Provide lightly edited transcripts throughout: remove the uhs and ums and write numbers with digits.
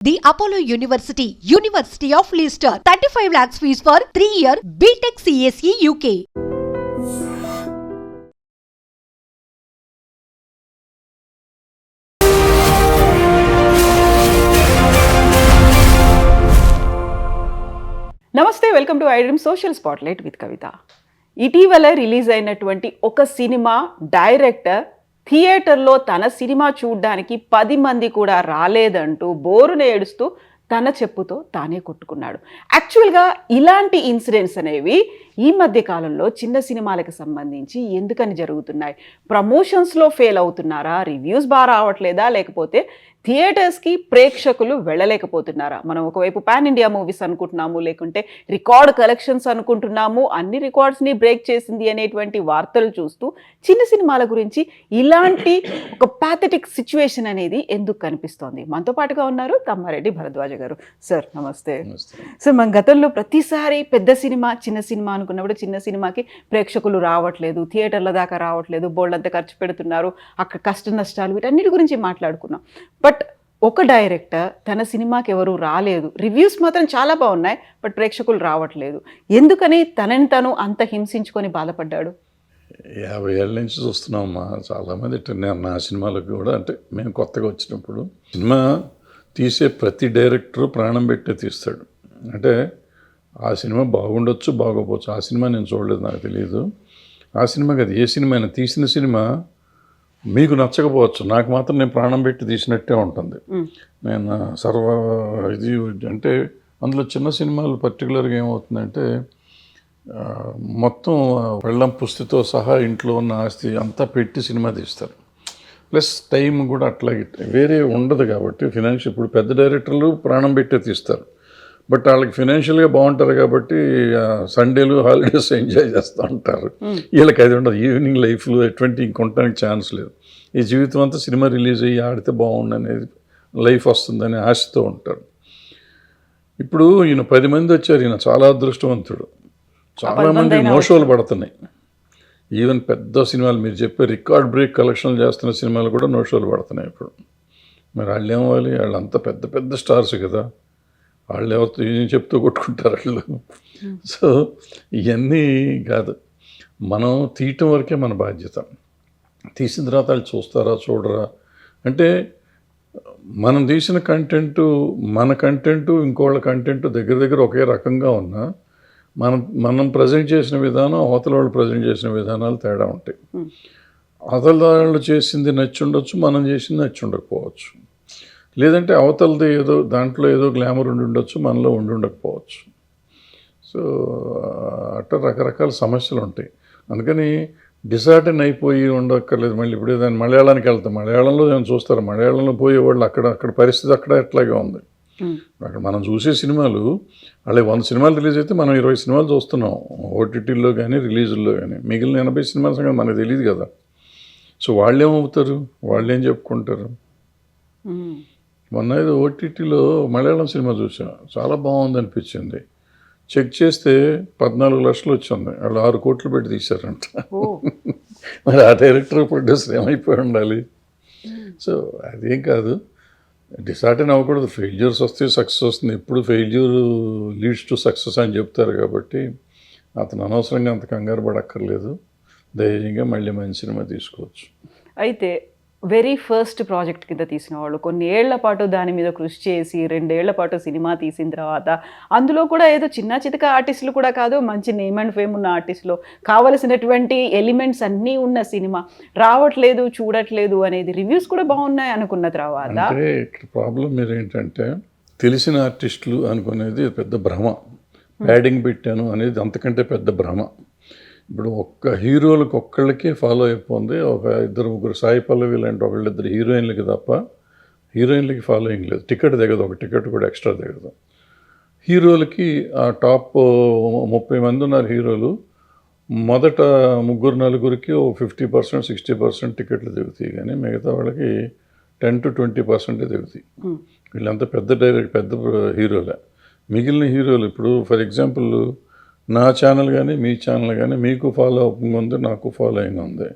The Apollo University, University of Leicester, 35 lakhs fees for 3-year BTech CSE UK. నమస్తే, welcome to iDream social spotlight with Kavitha. ఇటీవల release అయినటువంటి ఒక cinema director థియేటర్లో తన cinema చూడ్డానికి 10 మంది కూడా రాలేదంటూ బోరున ఏడుస్తూ తన చెప్పుతో తానే కొట్టుకున్నాడు. యాక్చువల్గా ఇలాంటి ఇన్సిడెంట్స్ అనేవి ఈ మధ్య కాలంలో చిన్న సినిమాలకు సంబంధించి ఎందుకని జరుగుతున్నాయి? ప్రమోషన్స్లో ఫెయిల్ అవుతున్నారా? రివ్యూస్ బాగా రావట్లేదా? లేకపోతే థియేటర్స్కి ప్రేక్షకులు వెళ్ళలేకపోతున్నారా? మనం ఒకవైపు పాన్ ఇండియా మూవీస్ అనుకుంటున్నాము, లేకుంటే రికార్డ్ కలెక్షన్స్ అనుకుంటున్నాము, అన్ని రికార్డ్స్ని బ్రేక్ చేసింది అనేటువంటి వార్తలు చూస్తూ చిన్న సినిమాల గురించి ఇలాంటి ఒక ప్యాథటిక్ సిచ్యువేషన్ అనేది ఎందుకు కనిపిస్తోంది? మనతో పాటుగా ఉన్నారు తమ్మారెడ్డి భరద్వాజ గారు. సార్ నమస్తే. సార్, మన గతంలో ప్రతిసారి పెద్ద సినిమా చిన్న సినిమా అనుకున్నప్పుడు చిన్న సినిమాకి ప్రేక్షకులు రావట్లేదు, థియేటర్ల దాకా రావట్లేదు, బోల్డంతా ఖర్చు పెడుతున్నారు, అక్కడ కష్ట నష్టాలు వీటన్నిటి గురించి మాట్లాడుకున్నాం. బట్ ఒక డైరెక్టర్ తన సినిమాకి ఎవరు రాలేదు, రివ్యూస్ మాత్రం చాలా బాగున్నాయి, బట్ ప్రేక్షకులు రావట్లేదు, ఎందుకని తనని తను అంత హింసించుకొని బాధపడ్డాడు? 50 ఏళ్ళ నుంచి చూస్తున్నామమ్మా. చాలామంది నా సినిమాలకు కూడా, అంటే మేము కొత్తగా వచ్చినప్పుడు సినిమా తీసే ప్రతి డైరెక్టరు ప్రాణం పెట్టే తీస్తాడు. అంటే ఆ సినిమా బాగుండొచ్చు, బాగోపోవచ్చు. ఆ సినిమా నేను చూడలేదు, నాకు తెలియదు. ఆ సినిమా కాదు, ఏ సినిమా అయినా తీసిన సినిమా మీకు నచ్చకపోవచ్చు, నాకు మాత్రం నేను ప్రాణం పెట్టి తీసినట్టే ఉంటుంది. నేను ఇది అంటే అందులో చిన్న సినిమాలు పర్టికులర్గా ఏమవుతుందంటే మొత్తం పెళ్ళం పుస్తితో సహా ఇంట్లో ఉన్న ఆస్తి అంతా పెట్టి సినిమా తీస్తారు. ప్లస్ టైం కూడా అట్లాగే వేరే ఉండదు కాబట్టి ఫినాన్షియల్, ఇప్పుడు పెద్ద డైరెక్టర్లు ప్రాణం పెట్టే తీస్తారు, బట్ వాళ్ళకి ఫినాన్షియల్గా బాగుంటారు కాబట్టి సండేలు హాలిడేస్ ఎంజాయ్ చేస్తూ ఉంటారు. వీళ్ళకి అది ఉండదు. ఈవినింగ్ లైఫ్లో ఎటువంటి ఇంకొనడానికి ఛాన్స్ లేదు. ఈ జీవితం అంతా సినిమా రిలీజ్ అయ్యి ఆడితే బాగుండు అనేది లైఫ్ వస్తుందని ఆశతో ఉంటారు. ఇప్పుడు ఈయన 10 మంది వచ్చారు, ఈయన చాలా అదృష్టవంతుడు. చాలామంది నోషోలు పడుతున్నాయి. ఈవెన్ పెద్ద సినిమాలు మీరు చెప్పే రికార్డ్ బ్రేక్ కలెక్షన్లు చేస్తున్న సినిమాలు కూడా నోషోలు పడుతున్నాయి ఇప్పుడు. మరి వాళ్ళు ఏమవ్వాలి? వాళ్ళు అంత పెద్ద పెద్ద స్టార్స్ కదా, వాళ్ళు ఎవరితో ఏం చెప్తూ కొట్టుకుంటారు వాళ్ళు. సో ఇవన్నీ కాదు, మనం తీయటం వరకే మన బాధ్యత. తీసిన తర్వాత వాళ్ళు చూస్తారా చూడరా అంటే, మనం తీసిన కంటెంటు, మన కంటెంటు ఇంకోళ్ళ కంటెంటు దగ్గర దగ్గర ఒకే రకంగా ఉన్నా మనం ప్రజెంట్ చేసిన విధానం, అవతల వాళ్ళు ప్రజెంట్ చేసిన విధానాలు తేడా ఉంటాయి. అవతల వాళ్ళు చేసింది నచ్చి ఉండొచ్చు, మనం చేసింది నచ్చి ఉండకపోవచ్చు. లేదంటే అవతలది ఏదో దాంట్లో ఏదో గ్లామర్ ఉండి ఉండొచ్చు, మనలో ఉండి ఉండకపోవచ్చు. సో అట్లా రకరకాల సమస్యలు ఉంటాయి. అందుకని డిసార్టన్ అయిపోయి ఉండక్కర్లేదు. మళ్ళీ ఇప్పుడు ఏదైనా మలయాళానికి వెళ్తాం, మలయాళంలో ఏమైనా చూస్తారు, మలయాళంలో పోయేవాళ్ళు అక్కడ పరిస్థితి అక్కడ ఎట్లాగే ఉంది. అక్కడ మనం చూసే సినిమాలు, అలాగే 100 సినిమాలు రిలీజ్ అయితే మనం 20 సినిమాలు చూస్తున్నాం ఓటీటీల్లో కానీ రిలీజుల్లో కానీ. మిగిలిన 80 సినిమాల సంగతి మనకు తెలియదు కదా. సో వాళ్ళు ఏమవుతారు, వాళ్ళు ఏం చెప్పుకుంటారు? మొన్న ఏదో ఓటీటీలో మలయాళం సినిమా చూసాం, చాలా బాగుంది అనిపించింది. చెక్ చేస్తే 14 లక్షలు వచ్చింది. వాళ్ళు 6 కోట్లు పెట్టి తీశారంట. మరి ఆ డైరెక్టర్ ప్రొడ్యూసర్ ఏమైపోయి ఉండాలి? సో అదేం కాదు, డిసార్టన్ అవ్వకూడదు. ఫెయిల్యూర్స్ వస్తే సక్సెస్ వస్తుంది. ఎప్పుడు ఫెయిల్యూర్ లీడ్స్ టు సక్సెస్ అని చెప్తారు కాబట్టి అతను అనవసరంగా అంత కంగారు పడక్కర్లేదు. ధైర్యంగా మళ్ళీ మంచి సినిమా తీసుకోవచ్చు. అయితే వెరీ ఫస్ట్ ప్రాజెక్ట్ కింద తీసిన వాళ్ళు కొన్ని ఏళ్ల పాటు దాని మీద కృషి చేసి 2 ఏళ్ల పాటు సినిమా తీసిన తర్వాత, అందులో కూడా ఏదో చిన్న చితక ఆర్టిస్టులు కూడా కాదు, మంచి నేమ్ అండ్ ఫేమ్ ఉన్న ఆర్టిస్టులు, కావలసినటువంటి ఎలిమెంట్స్ అన్నీ ఉన్న సినిమా రావట్లేదు, చూడట్లేదు అనేది రివ్యూస్ కూడా బాగున్నాయి అనుకున్న తర్వాత, అంటే ఇక్కడ ప్రాబ్లం మీరు ఏంటంటే తెలిసిన ఆర్టిస్టులు అనుకునేది పెద్ద భ్రమ. ప్యాడింగ్ పెట్టాను అనేది అంతకంటే పెద్ద భ్రమ. ఇప్పుడు ఒక్క హీరోలకు ఒక్కళ్ళకి ఫాలో అయిపోయింది. ఒక 2-3 సాయి పల్లవి లాంటి 1-2 హీరోయిన్లకి తప్ప హీరోయిన్లకి ఫాలోయింగ్ లేదు. టికెట్ దిగదు, ఒక టికెట్ కూడా ఎక్స్ట్రా దిగదు. హీరోలకి ఆ టాప్ 30 మంది ఉన్నారు హీరోలు, మొదట 3-4కి 50%, 60% టికెట్లు దిగుతాయి, కానీ మిగతా వాళ్ళకి 10 to 20% దిగుతాయి. వీళ్ళంతా పెద్ద హీరోలే. మిగిలిన హీరోలు ఇప్పుడు ఫర్ ఎగ్జాంపుల్ నా ఛానల్ కానీ మీ ఛానల్ కానీ మీకు ఫాలో అప్ ఉంది, నాకు ఫాలోయింగ్ ఉంది.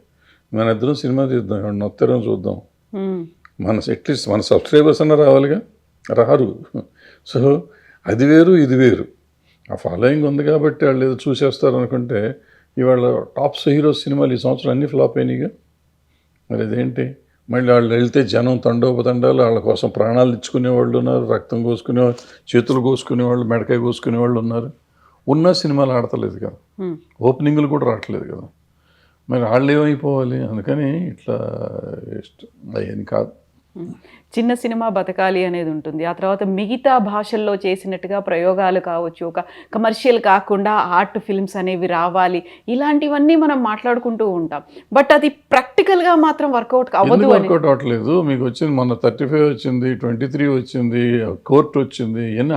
మన ఇద్దరం సినిమా తీద్దాం, నొత్తరం చూద్దాం. మన అట్లీస్ట్ మన సబ్స్క్రైబర్స్ అన్న రావాలిగా. రారు. సో అది వేరు ఇది వేరు. ఆ ఫాలోయింగ్ ఉంది కాబట్టి వాళ్ళు ఏదో చూసేస్తారు అనుకుంటే ఇవాళ టాప్స్ హీరోస్ సినిమాలు ఈ సంవత్సరం అన్నీ ఫ్లాప్ అయినాయిగా. మరి అదేంటి? మళ్ళీ వాళ్ళు వెళ్తే జనం తండోపతండాలు వాళ్ళ కోసం ప్రాణాలు ఇచ్చుకునే వాళ్ళు ఉన్నారు, రక్తం కోసుకునే చేతులు కోసుకునే వాళ్ళు, మెడకాయ కోసుకునే వాళ్ళు ఉన్నారు. ఉన్న సినిమాలు ఆడతలేదు కదా, ఓపెనింగ్లు కూడా రావట్లేదు కదా. మరి వాళ్ళు ఏమైపోవాలి? అందుకని ఇట్లా అయ్యని కాదు. చిన్న సినిమా బతకాలి అనేది ఉంటుంది. ఆ తర్వాత మిగతా భాషల్లో చేసినట్టుగా ప్రయోగాలు కావచ్చు, ఒక కమర్షియల్ కాకుండా ఆర్ట్ ఫిల్మ్స్ అనేవి రావాలి, ఇలాంటివన్నీ మనం మాట్లాడుకుంటూ ఉంటాం. బట్ అది ప్రాక్టికల్గా మాత్రం వర్కౌట్ అవ్వదు. వర్కౌట్ అవ్వట్లేదు. మీకు వచ్చింది మొన్న 35 వచ్చింది, 23 వచ్చింది, కోర్టు వచ్చింది, ఇవన్నీ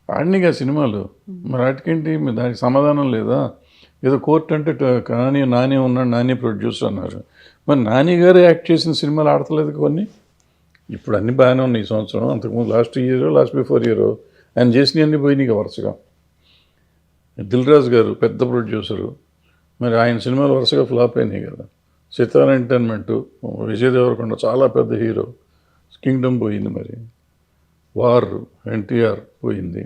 ఆడినిగా సినిమాలు. మరి వాటికేంటి? దానికి సమాధానం లేదా? ఏదో కోర్టు అంటే నాని ఉన్నాడు, నాని ప్రొడ్యూసర్ అన్నారు. మరి నాని గారు యాక్ట్ చేసిన సినిమాలు ఆడతలేదు కొన్ని. ఇప్పుడు అన్నీ బాగానే ఉన్నాయి ఈ సంవత్సరం. అంతకుముందు లాస్ట్ బిఫోర్ ఇయర్ ఆయన చేసినవన్నీ పోయినాయి వరుసగా. దిల్ రాజు గారు పెద్ద ప్రొడ్యూసరు, మరి ఆయన సినిమాలు వరుసగా ఫ్లాప్ అయినాయి కదా. సితార ఎంటర్టైన్మెంటు, విజయ్ దేవరకొండ చాలా పెద్ద హీరో, కింగ్డమ్ పోయింది, మరి వార్ ఎన్టీఆర్ పోయింది.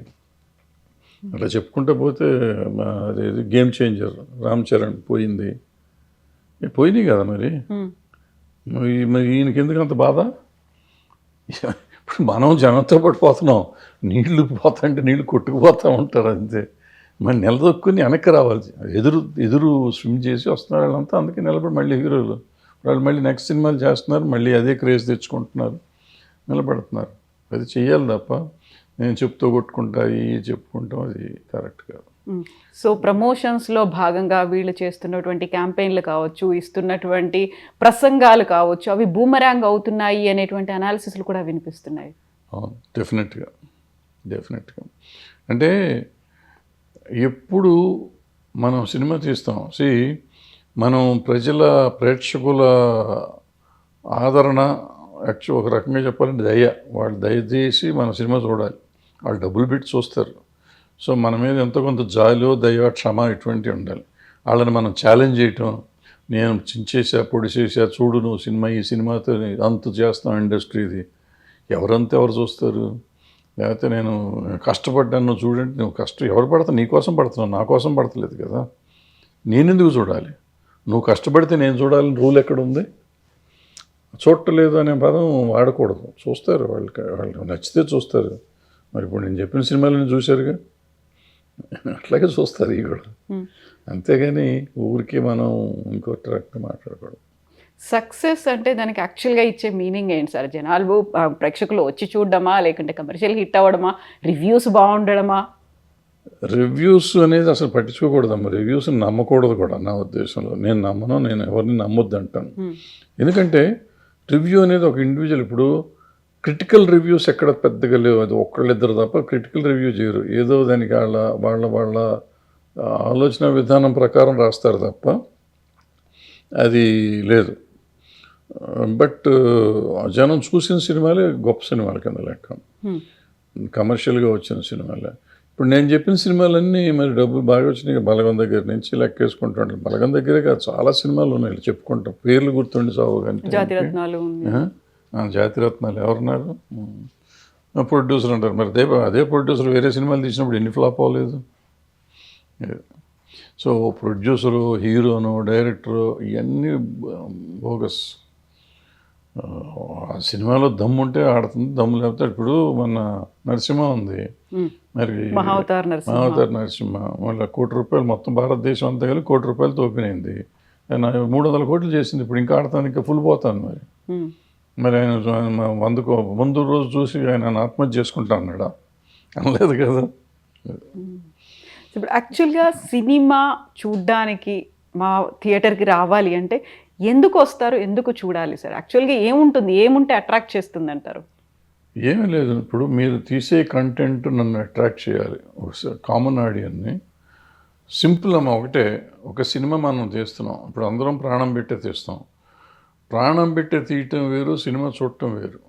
అట్లా చెప్పుకుంటూ పోతే అదేది గేమ్ చేంజర్ రామ్ చరణ్ పోయింది. పోయినాయి కదా. మరి ఈయనకి ఎందుకు అంత బాధ? ఇప్పుడు మనం జనంతో పాటు పోతున్నాం, నీళ్లు పోతాంటే నీళ్లు కొట్టుకుపోతూ ఉంటారు అంతే. మరి నిలదొక్కుని వెనక్కి రావాలి. ఎదురు స్విమ్ చేసి వస్తున్నారు వాళ్ళంతా. అందుకే నిలబడి మళ్ళీ హీరోలు వాళ్ళు మళ్ళీ నెక్స్ట్ సినిమాలు చేస్తున్నారు, మళ్ళీ అదే క్రేజ్ తెచ్చుకుంటున్నారు, నిలబడుతున్నారు. అది చెయ్యాలి తప్ప నేను చెప్తూ చెప్పుకుంటాం అది కరెక్ట్ కాదు. సో ప్రమోషన్స్లో భాగంగా వీళ్ళు చేస్తున్నటువంటి క్యాంపెయిన్లు కావచ్చు, ఇస్తున్నటువంటి ప్రసంగాలు కావచ్చు, అవి బూమరాంగ్ అవుతున్నాయి అనేటువంటి అనాలిసిస్లు కూడా వినిపిస్తున్నాయి. అవును, డెఫినెట్గా. అంటే ఎప్పుడు మనం సినిమా తీస్తాం, మనం ప్రేక్షకుల ఆదరణ యాక్చువల్ ఒక రకంగా చెప్పాలంటే వాళ్ళు దయచేసి మన సినిమా చూడాలి. వాళ్ళు డబ్బులు పెట్టి చూస్తారు. సో మన మీద ఎంతో కొంత జాలో, దయ, క్షమ ఇటువంటివి ఉండాలి. వాళ్ళని మనం ఛాలెంజ్ చేయటం, నేను చించేసా, పొడి చేసా, చూడు నువ్వు ఈ సినిమాతో అంత చేస్తాం ఇండస్ట్రీది, ఎవరు చూస్తారు? లేకపోతే నేను కష్టపడ్డాను, నువ్వు చూడండి, నువ్వు ఎవరు పడతావు? నీ కోసం పడుతున్నావు, నా కోసం పడతలేదు కదా. నేనెందుకు చూడాలి? నువ్వు కష్టపడితే నేను చూడాలని రూల్ ఎక్కడుంది? చూడలేదు అనే పదం వాడకూడదు. చూస్తారు, వాళ్ళు నచ్చితే చూస్తారు. మరి ఇప్పుడు నేను చెప్పిన సినిమాలను చూశారుగా, అట్లాగే చూస్తారు ఇవి కూడా. అంతేగాని ఊరికి మనం ఇంకోటి రకంగా మాట్లాడకూడదు. సక్సెస్ అంటే దానికి యాక్చువల్గా ఇచ్చే మీనింగ్ ఏంటి సార్? జనాలు ప్రేక్షకులు వచ్చి చూడడమా, లేకుంటే కమర్షియల్ హిట్ అవ్వడమా, రివ్యూస్ బాగుండడమా? రివ్యూస్ అనేది అసలు పట్టించుకోకూడదమ్మా. రివ్యూస్ని నమ్మకూడదు కూడా నా ఉద్దేశంలో. నేను ఎవరిని నమ్మొద్దు అంటాను. ఎందుకంటే రివ్యూ అనేది ఒక ఇండివిజువల్. ఇప్పుడు క్రిటికల్ రివ్యూస్ ఎక్కడ పెద్దగా లేవు. అది ఒక్కళ్ళిద్దరు తప్ప క్రిటికల్ రివ్యూ చేయరు. ఏదో దానికి వాళ్ళ ఆలోచన విధానం ప్రకారం రాస్తారు తప్ప అది లేదు. బట్ జనం చూసిన సినిమాలే గొప్ప సినిమాల కింద లెక్క, కమర్షియల్గా వచ్చిన సినిమాలే. ఇప్పుడు నేను చెప్పిన సినిమాలన్నీ మరి డబ్బులు బాగా వచ్చినాయి. బలగం దగ్గర నుంచి లెక్కేసుకుంటూ ఉంటాను. బలగం దగ్గరే కాదు, చాలా సినిమాలు ఉన్నాయి చెప్పుకుంటాం. పేర్లు గుర్తుండి సాగు కానీ జాతిరత్నాలు ఎవరున్నారు? ప్రొడ్యూసర్ అంటారు. మరి అదే ప్రొడ్యూసర్ వేరే సినిమాలు తీసినప్పుడు ఎన్ని ఫ్లాప్ అవ్వలేదు? సో ప్రొడ్యూసరు, హీరోను, డైరెక్టరు ఇవన్నీ బోగస్. ఆ సినిమాలో దమ్ము ఉంటే ఆడుతుంది, దమ్ము లేకపోతే. ఇప్పుడు మన నరసింహ ఉంది, మరి మహావతార్ నరసింహ మళ్ళీ ₹1,00,00,000 మొత్తం భారతదేశం అంతా కలిసి ₹1,00,00,000 తోపినైంది. ఆయన 300 కోట్లు చేసింది. ఇప్పుడు ఇంకా ఆడతాను, ఇంకా ఫుల్ పోతాను. మరి ఆయన 100 ముందు రోజు చూసి ఆయన ఆత్మహత్య చేసుకుంటా అన్నాడా? అనలేదు కదా. ఇప్పుడు యాక్చువల్గా సినిమా చూడ్డానికి మా థియేటర్కి రావాలి అంటే ఎందుకు వస్తారు, ఎందుకు చూడాలి సార్? యాక్చువల్గా ఏముంటే అట్రాక్ట్ చేస్తుంది అంటారు? ఏమీ లేదు. ఇప్పుడు మీరు తీసే కంటెంట్ నన్ను అట్రాక్ట్ చేయాలి, కామన్ ఆడియన్ని. సింపుల్ అమ్మ, ఒకటే. ఒక సినిమా మనం తీస్తున్నాం, ఇప్పుడు అందరం ప్రాణం పెట్టే తీస్తాం. ప్రాణం పెట్టే తీయటం వేరు, సినిమా చూడటం వేరు.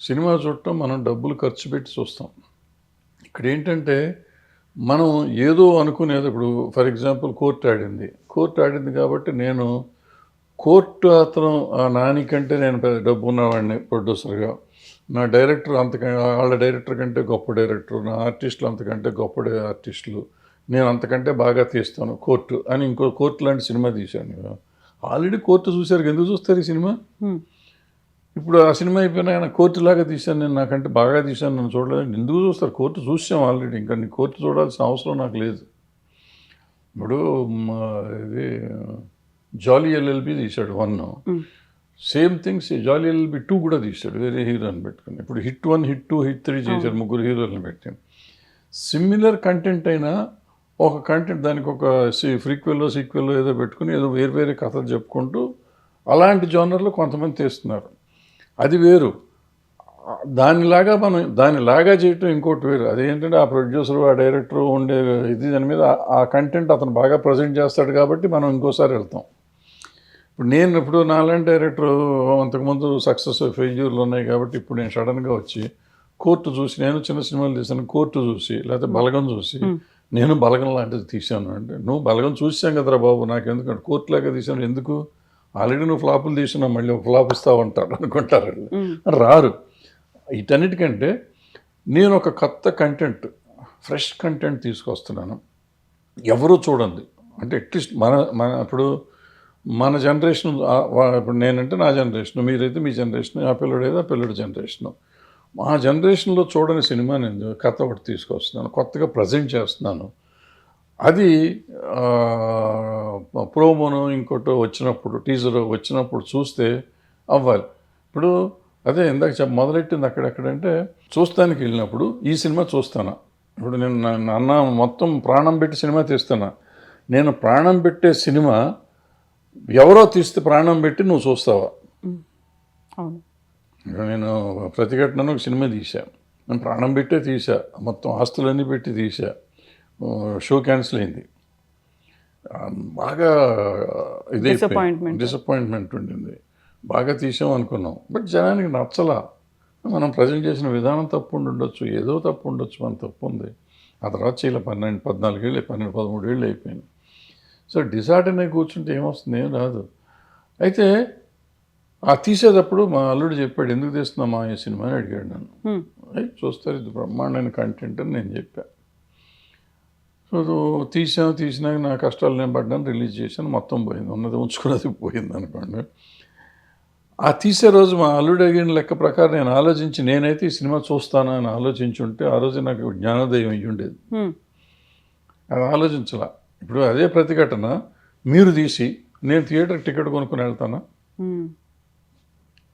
సినిమా చూడటం మనం డబ్బులు ఖర్చు పెట్టి చూస్తాం. ఇక్కడ ఏంటంటే మనం ఏదో అనుకునేది. ఇప్పుడు ఫర్ ఎగ్జాంపుల్ కోర్టు ఆడింది కాబట్టి నేను కోర్టు అతను నానికంటే నేను పెద్ద డబ్బు ఉన్నవాడిని ప్రొడ్యూసర్గా, నా డైరెక్టర్ వాళ్ళ డైరెక్టర్ కంటే గొప్ప డైరెక్టర్, నా ఆర్టిస్టులు అంతకంటే గొప్ప ఆర్టిస్టులు, నేను అంతకంటే బాగా తీస్తాను కోర్టు అని ఇంకో కోర్టు లాంటి సినిమా తీశాను. ఆల్రెడీ కోర్టు చూశారు, ఎందుకు చూస్తారు ఈ సినిమా? ఇప్పుడు ఆ సినిమా అయిపోయినా ఆయన కోర్టు లాగా తీశాను, నేను నాకంటే బాగా తీశాను, నన్ను చూడలేదు, ఎందుకు చూస్తారు? కోర్టు చూసాం ఆల్రెడీ, ఇంకా నీ కోర్టు చూడాల్సిన అవసరం నాకు లేదు. ఇప్పుడు ఇది జాలీ ఎల్ఎల్బి తీశాడు 1, సేమ్ థింగ్స్ జాలీ ఎల్ఎల్బి 2 కూడా తీశాడు వేరే హీరోని పెట్టుకుని. ఇప్పుడు హిట్ 1, హిట్ 2, హిట్ 3 చేశారు, 3 హీరోలను పెట్టి. సిమిలర్ కంటెంట్ అయినా ఒక కంటెంట్ దానికి ఒక సీక్వెల్లో ఏదో పెట్టుకుని ఏదో వేరు కథలు చెప్పుకుంటూ అలాంటి జోనర్లో కొంతమంది తీస్తున్నారు, అది వేరు. దానిలాగా చేయటం ఇంకోటి వేరు. అదేంటంటే ఆ ప్రొడ్యూసరు, ఆ డైరెక్టరు ఉండే ఇది దాని మీద ఆ కంటెంట్ అతను బాగా ప్రజెంట్ చేస్తాడు కాబట్టి మనం ఇంకోసారి వెళ్తాం. ఇప్పుడు నాలాంటి డైరెక్టరు అంతకుముందు సక్సెస్ ఫెయిల్యూర్లు ఉన్నాయి కాబట్టి ఇప్పుడు నేను సడన్గా వచ్చి కోర్టు చూసి, నేను చిన్న సినిమాలు తీసాను, కోర్టు చూసి లేకపోతే బలగం చూసి నేను బలగం లాంటిది తీశాను అంటే, నువ్వు బలగం చూసాం కదరా బాబు, నాకెందుకంటే కోర్టులాగా తీసాను ఎందుకు? ఆల్రెడీ నువ్వు ఫ్లాపులు తీసినావు, మళ్ళీ ఒక ఫ్లాప్ ఇస్తావు అంటారు అనుకుంటారు, రారు. వీటన్నిటికంటే నేను ఒక కొత్త కంటెంట్, ఫ్రెష్ కంటెంట్ తీసుకొస్తున్నాను, ఎవరూ చూడండి. అంటే అట్లీస్ట్ ఇప్పుడు మన జనరేషన్, ఇప్పుడు నేనంటే నా జనరేషన్, మీరైతే మీ జనరేషన్, ఆ పిల్లడైతే ఆ పిల్లడి జనరేషను, మా జనరేషన్లో చూడని సినిమా నేను కథ ఒకటి తీసుకొస్తున్నాను, కొత్తగా ప్రజెంట్ చేస్తున్నాను. అది ప్రోమోను ఇంకోటి వచ్చినప్పుడు, టీజర్ వచ్చినప్పుడు చూస్తే అవ్వాలి. ఇప్పుడు అదే ఇందాక మొదలెట్టింది అక్కడెక్కడంటే, చూస్తానికి వెళ్ళినప్పుడు ఈ సినిమా చూస్తాను. ఇప్పుడు నేను అన్న మొత్తం ప్రాణం పెట్టి సినిమా తీస్తున్నా, నేను ప్రాణం పెట్టే సినిమా ఎవరో తీస్తే ప్రాణం పెట్టి నువ్వు చూస్తావా? నేను ప్రతిఘటనను ఒక సినిమా తీశాను, నేను ప్రాణం పెట్టే తీసా, మొత్తం ఆస్తులన్నీ పెట్టి తీసా, షో క్యాన్సిల్ అయింది, బాగా ఇది డిసప్పాయింట్మెంట్ ఉండింది, బాగా తీసాం అనుకున్నాం, బట్ జనానికి నచ్చలా. మనం ప్రజెంట్ చేసిన విధానం తప్పు ఉండొచ్చు, ఏదో తప్పు ఉండొచ్చు, మన తప్పు ఉంది. ఆ తర్వాత చేయలే, 14 ఏళ్ళు 13 ఏళ్ళు అయిపోయింది. సో డిసార్డర్ అయి కూర్చుంటే ఏమొస్తుంది? ఏం రాదు. అయితే ఆ తీసేటప్పుడు మా అల్లుడు చెప్పాడు, ఎందుకు తీస్తున్నామా ఈ సినిమా అని అడిగాడు నన్ను. అయితే చూస్తారు, ఇది బ్రహ్మాండమైన కంటెంట్ అని నేను చెప్పాను. సో తీసినాక నా కష్టాలు నేను పడ్డాను, రిలీజ్ చేశాను, మొత్తం పోయింది, ఉన్నది ఉంచుకున్నది పోయింది అనుకోండి. ఆ తీసే రోజు మా అల్లుడు అడిగిన లెక్క ప్రకారం నేను ఆలోచించి, నేనైతే ఈ సినిమా చూస్తాను అని ఆలోచించి ఉంటే ఆ రోజు నాకు జ్ఞానోదయం అయ్యి ఉండేది. అది ఆలోచించాల. ఇప్పుడు అదే ప్రతిఘటన మీరు తీసి నేను థియేటర్ టికెట్ కొనుక్కుని వెళ్తానా?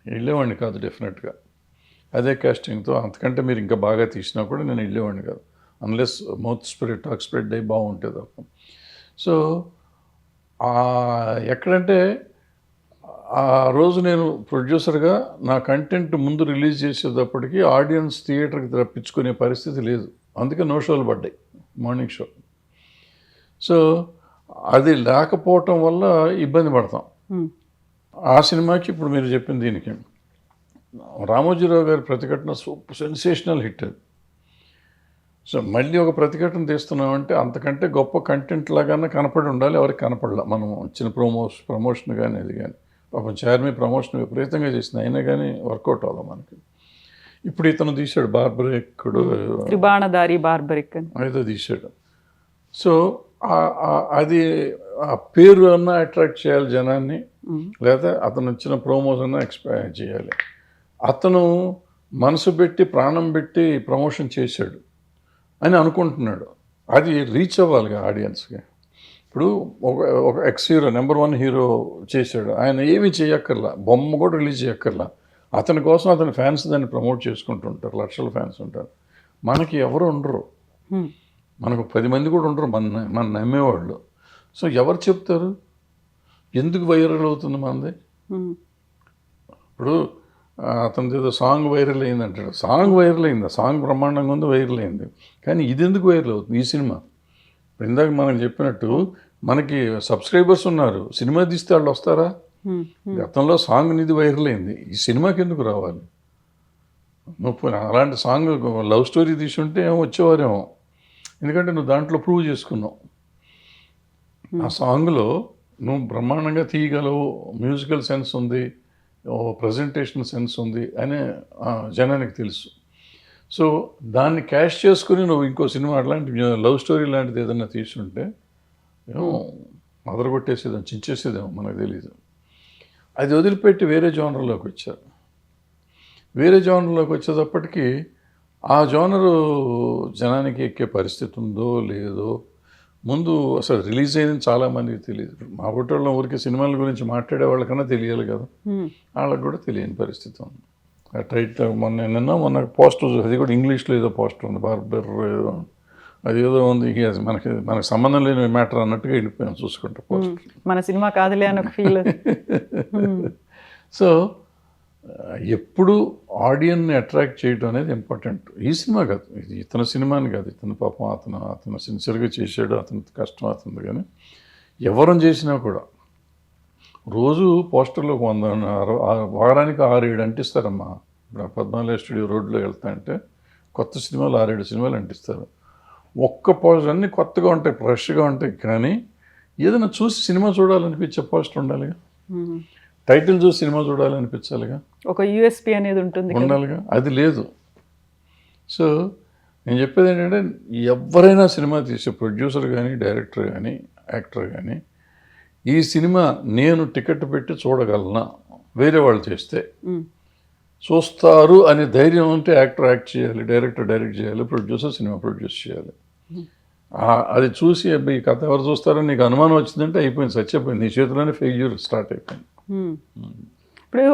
వెళ్ళేవాడిని కాదు డెఫినెట్గా. అదే కాస్టింగ్తో అంతకంటే మీరు ఇంకా బాగా తీసినా కూడా నేను వెళ్ళేవాడిని కాదు, unless mouth spread, talk spread అయ్యి బాగుంటుంది తప్ప. సో ఎక్కడంటే ఆ రోజు నేను ప్రొడ్యూసర్గా నా కంటెంట్ ముందు రిలీజ్ చేసేటప్పటికి ఆడియన్స్ థియేటర్కి రప్పించుకునే పరిస్థితి లేదు, అందుకే నో షోలు పడ్డాయి, మార్నింగ్ షో. సో అది లేకపోవటం వల్ల ఇబ్బంది పడతాం. ఆ సినిమాకి ఇప్పుడు మీరు చెప్పిన దీనికి రామోజీరావు గారి ప్రతిఘటన సెన్సేషనల్ హిట్ అది. సో మళ్ళీ ఒక ప్రతిఘటన తీస్తున్నామంటే అంతకంటే గొప్ప కంటెంట్ లాగానే కనపడి ఉండాలి, ఎవరికి కనపడలా. మనం వచ్చిన ప్రమోషన్ కానీ అది కానీ, పాపం చార్మి ప్రమోషన్ విపరీతంగా చేసిన అయినా కానీ వర్కౌట్ అవ్వాలి మనకి. ఇప్పుడు ఇతను తీశాడు బార్బరిక్కుడు, త్రిబాణధారి బార్బరిక్ ఏదో తీశాడు. సో అది ఆ పేరు అన్నా అట్రాక్ట్ చేయాలి జనాన్ని, లేదా అతను వచ్చిన ప్రోమోస్ అన్నా ఎక్స్పైర్ చేయాలి. అతను మనసు పెట్టి ప్రాణం పెట్టి ప్రమోషన్ చేశాడు అని అనుకుంటున్నాడు, అది రీచ్ అవ్వాలిగా ఆడియన్స్కి. ఇప్పుడు ఒక ఎక్స్ హీరో, నెంబర్ 1 హీరో చేశాడు, ఆయన ఏమీ చేయక్కర్లా, బొమ్మ కూడా రిలీజ్ చేయక్కర్లా, అతని కోసం అతని ఫ్యాన్స్ దాన్ని ప్రమోట్ చేసుకుంటుంటారు, లక్షల ఫ్యాన్స్ ఉంటారు. మనకి ఎవరు ఉండరు, మనకు 10 మంది కూడా ఉండరు మన నమ్మేవాళ్ళు. సో ఎవరు చెప్తారు ఎందుకు వైరల్ అవుతుంది మనది? ఇప్పుడు అతనిది ఏదో సాంగ్ వైరల్ అయింది అంటాడు, సాంగ్ వైరల్ అయింది, సాంగ్ బ్రహ్మాండంగా ఉంది, వైరల్ అయింది, కానీ ఇది ఎందుకు వైరల్ అవుతుంది? ఈ సినిమా ఇప్పుడు ఇందాక మనం చెప్పినట్టు మనకి సబ్స్క్రైబర్స్ ఉన్నారు, సినిమా తీస్తే వాళ్ళు వస్తారా? గతంలో సాంగ్ నిది వైరల్ అయింది, ఈ సినిమాకి ఎందుకు రావాలి? నువ్వు అలాంటి సాంగ్ లవ్ స్టోరీ తీసుంటే ఏమో వచ్చేవారేమో, ఎందుకంటే నువ్వు దాంట్లో ప్రూవ్ చేసుకున్నావు, ఆ సాంగ్లో నువ్వు బ్రహ్మాండంగా తీయగలవు, మ్యూజికల్ సెన్స్ ఉంది, ప్రజెంటేషన్ సెన్స్ ఉంది అని జనానికి తెలుసు. సో దాన్ని క్యాష్ చేసుకుని నువ్వు ఇంకో సినిమా అట్లాంటి లవ్ స్టోరీ లాంటిది ఏదైనా తీసుంటే ఏమో మొదలుగొట్టేసేదాం, చించేసేదేమో, మనకు తెలియదు. అది వదిలిపెట్టి వేరే జోనర్లోకి వచ్చారు. వేరే జోనర్లోకి వచ్చేటప్పటికి ఆ జోనరు జనానికి ఎక్కే పరిస్థితి ఉందో లేదో ముందు అసలు రిలీజ్ అయింది చాలామందికి తెలియదు. మా పుట్టోళ్ళ ఊరికి సినిమాల గురించి మాట్లాడే వాళ్ళకన్నా తెలియాలి కదా, వాళ్ళకి కూడా తెలియని పరిస్థితి ఉంది. టైట్ మొన్న పోస్టర్, అది కూడా ఇంగ్లీష్లో ఏదో పోస్టర్ ఉంది, బార్బర్ ఏదో, అది ఏదో ఉంది. మనకు సంబంధం లేని మ్యాటర్ అన్నట్టుగా వెళ్ళిపోయాం చూసుకుంటే పోస్టర్. మన సినిమా కాదులే అని ఒక ఫీల్. సో ఎప్పుడు ఆడియన్ని అట్రాక్ట్ చేయడం అనేది ఇంపార్టెంట్. ఈ సినిమా కాదు, ఇది ఇతని సినిమాని కాదు, ఇతను పాపం అతను సిన్సియర్గా చేసాడు, అతని కష్టం అతనిది. కానీ ఎవరం చేసినా కూడా రోజు పోస్టర్లో 100 వారానికి 6-7 అంటిస్తారమ్మా. ఇప్పుడు 14 స్టూడియో రోడ్లో వెళ్తా అంటే కొత్త సినిమాలు 6-7 సినిమాలు అంటిస్తారు. ఒక్క పోస్టర్ అన్నీ కొత్తగా ఉంటాయి, ఫ్రెష్గా ఉంటాయి. కానీ ఏదైనా చూసి సినిమా చూడాలనిపించే పోస్టర్ ఉండాలిగా, టైటిల్ చూసి సినిమా చూడాలనిపించాలిగా, ఒక యూఎస్పీ అనేది ఉండాలిగా. అది లేదు. సో నేను చెప్పేది ఏంటంటే ఎవరైనా సినిమా తీసే ప్రొడ్యూసర్ కానీ, డైరెక్టర్ కానీ, యాక్టర్ కానీ, ఈ సినిమా నేను టికెట్ పెట్టి చూడగలనా, వేరే వాళ్ళు చేస్తే చూస్తారు అనే ధైర్యం ఉంటే యాక్టర్ యాక్ట్ చేయాలి, డైరెక్టర్ డైరెక్ట్ చేయాలి, ప్రొడ్యూసర్ సినిమా ప్రొడ్యూస్ చేయాలి. అది చూసి ఈ కథ ఎవరు చూస్తారో నీకు అనుమానం వచ్చిందంటే అయిపోయింది, చచ్చిపోయింది, నీ చేతిలోనే ఫెయిల్యూర్ స్టార్ట్ అయిపోయింది. ఇప్పుడు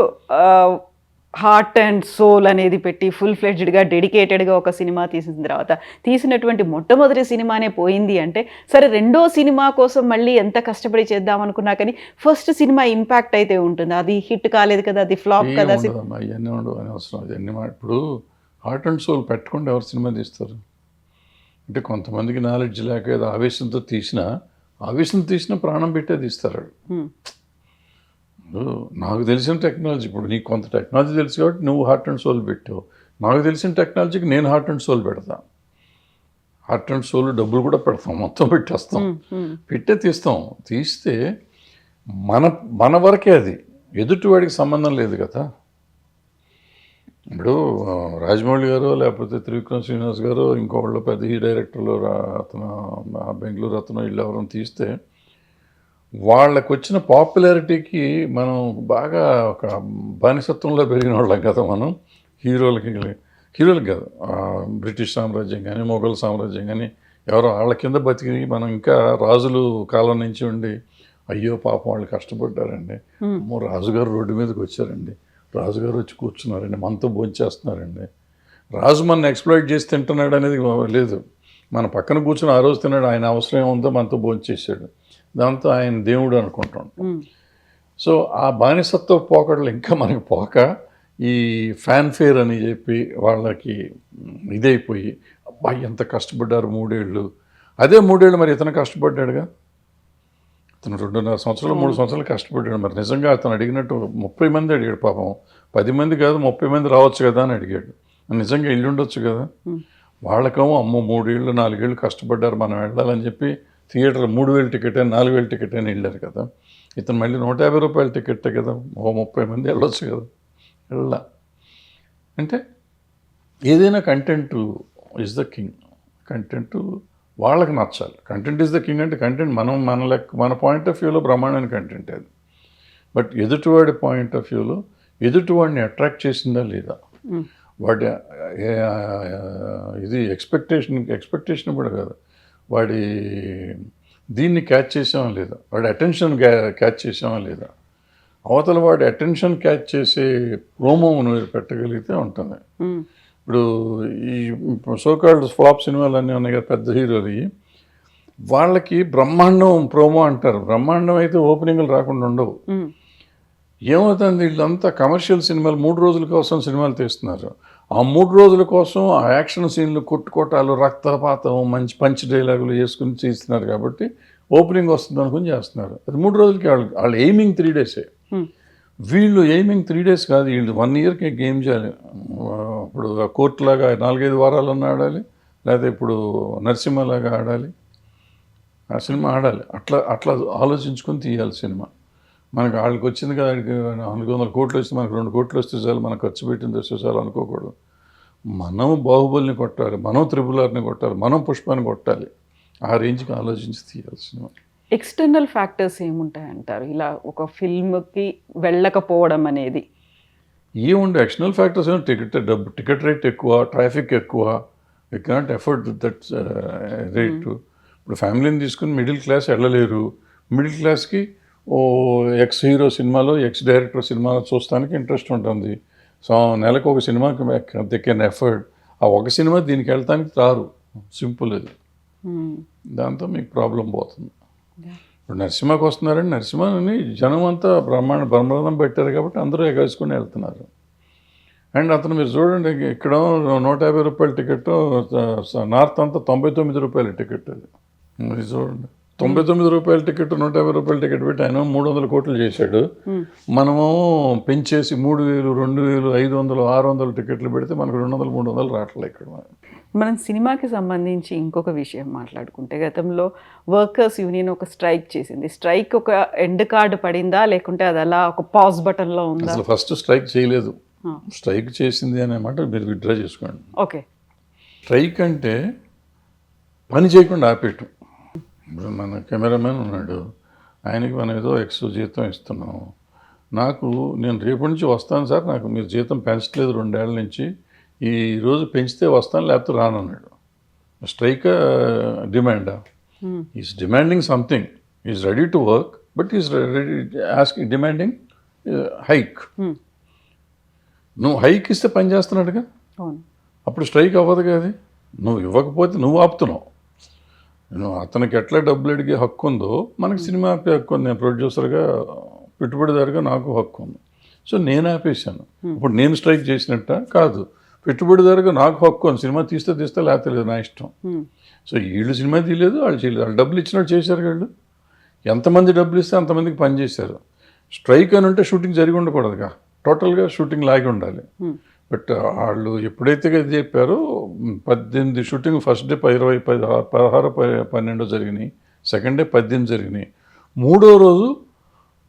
హార్ట్ అండ్ సోల్ అనేది పెట్టి ఫుల్ ఫ్లెడ్జ్డ్గా డెడికేటెడ్గా ఒక సినిమా తీసిన తర్వాత తీసినటువంటి మొట్టమొదటి సినిమానే పోయింది అంటే, సరే రెండో సినిమా కోసం మళ్ళీ ఎంత కష్టపడి చేద్దాం అనుకున్నా కానీ ఫస్ట్ సినిమా ఇంపాక్ట్ అయితే ఉంటుంది. అది హిట్ కాలేదు కదా, అది ఫ్లాప్ కదా. అవన్నీ ఉండవు అని అవసరం. అవన్నీ ఇప్పుడు హార్ట్ అండ్ సోల్ పెట్టకుండా ఎవరు సినిమా తీస్తారు అంటే, కొంతమందికి నాలెడ్జ్ లేక ఏదో ఆవేశంతో తీసినా ప్రాణం పెట్టే తీస్తారు. నాకు తెలిసిన టెక్నాలజీ, ఇప్పుడు నీకు కొంత టెక్నాలజీ తెలుసు కాబట్టి నువ్వు హార్ట్ అండ్ సోల్ పెట్టావు. నాకు తెలిసిన టెక్నాలజీకి నేను హార్ట్ అండ్ సోల్ పెడతా. హార్ట్ అండ్ సోల్ డబ్బులు కూడా పెడతాం, మొత్తం పెట్టేస్తాం, పెట్టే తీస్తాం. తీస్తే మన వరకే, అది ఎదుటివాడికి సంబంధం లేదు కదా. ఇప్పుడు రాజమౌళి గారు లేకపోతే త్రివిక్రమ్ శ్రీనివాస్ గారు ఇంకోళ్ళు పెద్ద డైరెక్టర్లు అతను బెంగళూరు అతను వీళ్ళు ఎవరైనా తీస్తే వాళ్ళకు వచ్చిన పాపులారిటీకి మనం బాగా ఒక బానిసత్వంలో పెరిగిన వాళ్ళం కదా. మనం హీరోలకి కాదు, బ్రిటిష్ సామ్రాజ్యం కానీ, మొఘల్ సామ్రాజ్యం కానీ, ఎవరో వాళ్ళ కింద బతికి మనం ఇంకా రాజులు కాలం నుంచి ఉండి, అయ్యో పాపం వాళ్ళు కష్టపడ్డారండి, రాజుగారు రోడ్డు మీదకి వచ్చారండి, రాజుగారు వచ్చి కూర్చున్నారండి, మనతో భోంచేస్తున్నారండి, రాజు మన ఎక్స్ప్లాయిట్ చేసి తింటున్నాడు అనేది లేదు. మన పక్కన కూర్చొని ఆ రోజు తిన్నాడు, ఆయన అవసరం ఏముందో మనతో భోంచేసాడు, దాంతో ఆయన దేవుడు అనుకుంటాం. సో ఆ బానిసత్వ పోకడలు ఇంకా మనకి పోక ఈ ఫ్యాన్ఫేర్ అని చెప్పి వాళ్ళకి ఇదైపోయి, అబ్బాయి ఎంత కష్టపడ్డారు 3 ఏళ్ళు. అదే 3 ఏళ్ళు మరి ఇతను కష్టపడ్డాడుగా, అతను 2.5 సంవత్సరాలు 3 సంవత్సరాలు కష్టపడ్డాడు. మరి నిజంగా అతను అడిగినట్టు 30 మంది అడిగాడు పాపం, 10 మంది కాదు 30 మంది రావచ్చు కదా అని అడిగాడు. నిజంగా ఇల్లు ఉండొచ్చు కదా. వాళ్ళకేమో అమ్మో 3 ఏళ్ళు 4 ఏళ్ళు కష్టపడ్డారు మనం వెళ్ళాలని చెప్పి థియేటర్ 3,000 టికెట్ అని 4,000 టికెట్ అని వెళ్ళారు కదా. ఇతను మళ్ళీ 150 రూపాయల టికెట్టే కదా, 30 మంది వెళ్ళొచ్చు కదా. వెళ్ళా అంటే ఏదైనా content is the king. Content వాళ్ళకి నచ్చాలి. కంటెంట్ ఈజ్ ద కింగ్ అంటే కంటెంట్ మన పాయింట్ ఆఫ్ వ్యూలో బ్రహ్మాండమైన కంటెంట్ అది. బట్ ఎదుటివాడి పాయింట్ ఆఫ్ వ్యూలో ఎదుటివాడిని అట్రాక్ట్ చేసిందా లేదా, వాడి ఇది ఎక్స్పెక్టేషన్ కూడా కాదు, వాడి దీన్ని క్యాచ్ చేసామా లేదా, వాడి అటెన్షన్ క్యాచ్ చేసామా లేదా, అవతల వాడి అటెన్షన్ క్యాచ్ చేసే ప్రోమో నువ్వు పెట్టగలిగితే ఉంటుంది. ఇప్పుడు ఈ సోకాల్డ్ ఫ్లాప్ సినిమాలు అన్నీ ఉన్నాయి కదా పెద్ద హీరోలు, వాళ్ళకి బ్రహ్మాండం ప్రోమో అంటారు. బ్రహ్మాండం అయితే ఓపెనింగ్లు రాకుండా ఉండవు. ఏమవుతుంది, వీళ్ళంతా కమర్షియల్ సినిమాలు 3 రోజుల కోసం సినిమాలు తీస్తున్నారు. ఆ 3 రోజుల కోసం ఆ యాక్షన్ సీన్లు, కొట్టుకోటాలు, రక్తపాతం, మంచి పంచ్ డైలాగులు వేసుకుని చేస్తున్నారు కాబట్టి ఓపెనింగ్ వస్తుంది అనుకుని చేస్తున్నారు. అది 3 రోజులకి వాళ్ళు ఎయిమింగ్ 3 డేసే. వీళ్ళు ఎయిమింగ్ 3 డేస్ కాదు, వీళ్ళు 1 ఇయర్కి గేమ్ చేయాలి. ఇప్పుడు కోర్టులాగా 4-5 వారాలన్నా ఆడాలి, లేకపోతే ఇప్పుడు నరసింహలాగా ఆడాలి, ఆ సినిమా ఆడాలి. అట్లా ఆలోచించుకొని తీయాలి సినిమా. మనకు వాళ్ళకి వచ్చింది కదా, 400 కోట్లు వస్తే మనకు 2 కోట్లు వస్తే చాలు, మనం ఖర్చు పెట్టింది వస్తే చాలు అనుకోకూడదు. మనం బాహుబలిని కొట్టాలి, మనం త్రిపులార్ని కొట్టాలి, మనం పుష్పాన్ని కొట్టాలి. ఆ రేంజ్కి ఆలోచించి తీయాల్సిన. ఎక్స్టర్నల్ ఫ్యాక్టర్స్ ఏముంటాయంటారు ఇలా ఒక ఫిల్మ్కి వెళ్ళకపోవడం అనేది? ఏముండే ఎక్స్టర్నల్ ఫ్యాక్టర్స్ ఏమో టికెట్ రేట్ ఎక్కువ, ట్రాఫిక్ ఎక్కువ, we cannot afford that rate. ఇప్పుడు ఫ్యామిలీని తీసుకుని మిడిల్ క్లాస్ వెళ్ళలేరు. మిడిల్ క్లాస్కి ఎక్స్ హీరో సినిమాలో, ఎక్స్ డైరెక్టర్ సినిమాలో చూస్తానికి ఇంట్రెస్ట్ ఉంటుంది. సో నెలకు ఒక సినిమాకి దే కెన్ ఎఫర్డ్. ఆ ఒక సినిమా దీనికి వెళ్ళటానికి రారు, సింపుల్ అది. దాంతో మీకు ప్రాబ్లం పోతుంది. ఇప్పుడు నరసింహకి వస్తున్నారండి, నరసింహని జనం అంతా బ్రహ్మాండం పెట్టారు కాబట్టి అందరూ ఎగేసుకుని వెళ్తున్నారు. అండ్ అతను మీరు చూడండి, ఇక్కడ 150 రూపాయల టికెట్, నార్త్ అంతా 99 రూపాయల టికెట్. అది మీరు చూడండి, 99 రూపాయల టికెట్, 150 రూపాయల టికెట్ పెట్టి ఆయన 300 కోట్లు చేశాడు. మనము పెంచేసి 3000, 2000, 500, 600 టికెట్లు పెడితే మనకు 200, 300 రావట్లేదు ఇక్కడ. మనం సినిమాకి సంబంధించి ఇంకొక విషయం మాట్లాడుకుంటే, గతంలో వర్కర్స్ యూనియన్ ఒక స్ట్రైక్ చేసింది. స్ట్రైక్ ఒక ఎండ్ కార్డు పడిందా, లేకుంటే అది అలా ఒక పాజ్ బటన్లో ఉందా? అసలు ఫస్ట్ స్ట్రైక్ చేయలేదు. స్ట్రైక్ చేసింది అనే మాట మీరు విత్డ్రా చేసుకోండి. ఓకే. స్ట్రైక్ అంటే పని చేయకుండా ఆపేయటం. ఇప్పుడు మన కెమెరామెన్ ఉన్నాడు, ఆయనకి మనం ఏదో ఎక్స్ జీతం ఇస్తున్నాం. నేను రేపటి నుంచి వస్తాను సార్, నాకు మీరు జీతం పెంచట్లేదు 2 ఏళ్ల నుంచి, ఈ రోజు పెంచితే వస్తాను లేకపోతే రానన్నాడు. స్ట్రైక్ డిమాండా? Is demanding something, is ready to work, but is ready asking, demanding hike. నువ్వు హైక్ ఇస్తే పని చేస్తున్నాడుగా, అప్పుడు స్ట్రైక్ అవ్వదు కదా. నువ్వు ఇవ్వకపోతే నువ్వు ఆపుతున్నావు. అతనికి ఎట్లా డబ్బులు అడిగే హక్కు ఉందో మనకి సినిమా ఆపే హక్కు ఉంది. నేను ప్రొడ్యూసర్గా, పెట్టుబడిదారుగా నాకు హక్కు ఉంది. సో నేను ఆపేశాను. ఇప్పుడు నేను స్ట్రైక్ చేసినట్ట కాదు, పెట్టుబడిదారుగా నాకు హక్కు ఉంది. సినిమా తీస్తే లేకపోతే లేదు, నా ఇష్టం. సో వీళ్ళు సినిమా తీయలేదు, వాళ్ళు చేయలేదు, వాళ్ళు డబ్బులు ఇచ్చినట్టు చేశారు. వాళ్ళు ఎంతమంది డబ్బులు ఇస్తే అంతమందికి పని చేశారు. స్ట్రైక్ అని ఉంటే షూటింగ్ జరిగి ఉండకూడదుగా, టోటల్గా షూటింగ్ లాగి ఉండాలి. బట్ వాళ్ళు ఎప్పుడైతే ఇది చెప్పారో 18 షూటింగ్, ఫస్ట్ డే 20, 16, 12 జరిగినాయి, సెకండ్ డే 18 జరిగినాయి. 3వ రోజు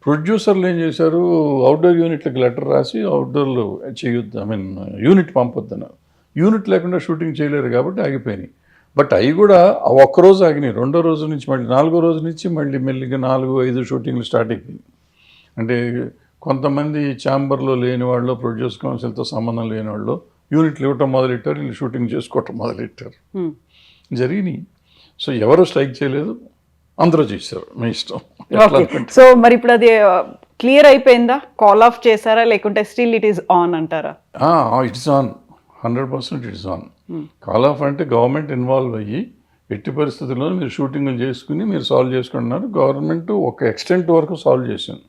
ప్రొడ్యూసర్లు ఏం చేశారు, అవుట్డోర్ యూనిట్లకు లెటర్ రాసి అవుట్డోర్లు చేయొద్దు, యూనిట్ పంపొద్దన్నారు. యూనిట్ లేకుండా షూటింగ్ చేయలేరు కాబట్టి ఆగిపోయినాయి. బట్ అవి కూడా ఒక్కరోజు ఆగినాయి. 2వ రోజు నుంచి మళ్ళీ 4వ రోజు నుంచి మళ్ళీ మెల్లిగా 4-5 షూటింగ్లు స్టార్ట్ అయిపోయింది. అంటే కొంతమంది ఛాంబర్లో లేని వాళ్ళు, ప్రొడ్యూస్ కౌన్సిల్తో సంబంధం లేని వాళ్ళు యూనిట్లు ఇవ్వటం మొదలెట్టారు, వీళ్ళు షూటింగ్ చేసుకోవటం మొదలెట్టారు. జరిగినాయి. సో ఎవరు స్ట్రైక్ చేయలేదు, అందరూ చేశారు, మీ ఇష్టం. సో మరి ఇప్పుడు అది క్లియర్ అయిపోయిందా? కాల్ ఆఫ్ చేశారా, లేకుంటే స్టిల్ ఇట్ ఈస్ ఆన్ అంటారా? It's on, 100% it's on. Call of అంటే గవర్నమెంట్ ఇన్వాల్వ్ అయ్యి ఎట్టి పరిస్థితుల్లో మీరు షూటింగ్లు చేసుకుని మీరు సాల్వ్ చేసుకుంటున్నారు. గవర్నమెంట్ ఒక ఎక్స్టెంట్ వరకు సాల్వ్ చేసింది.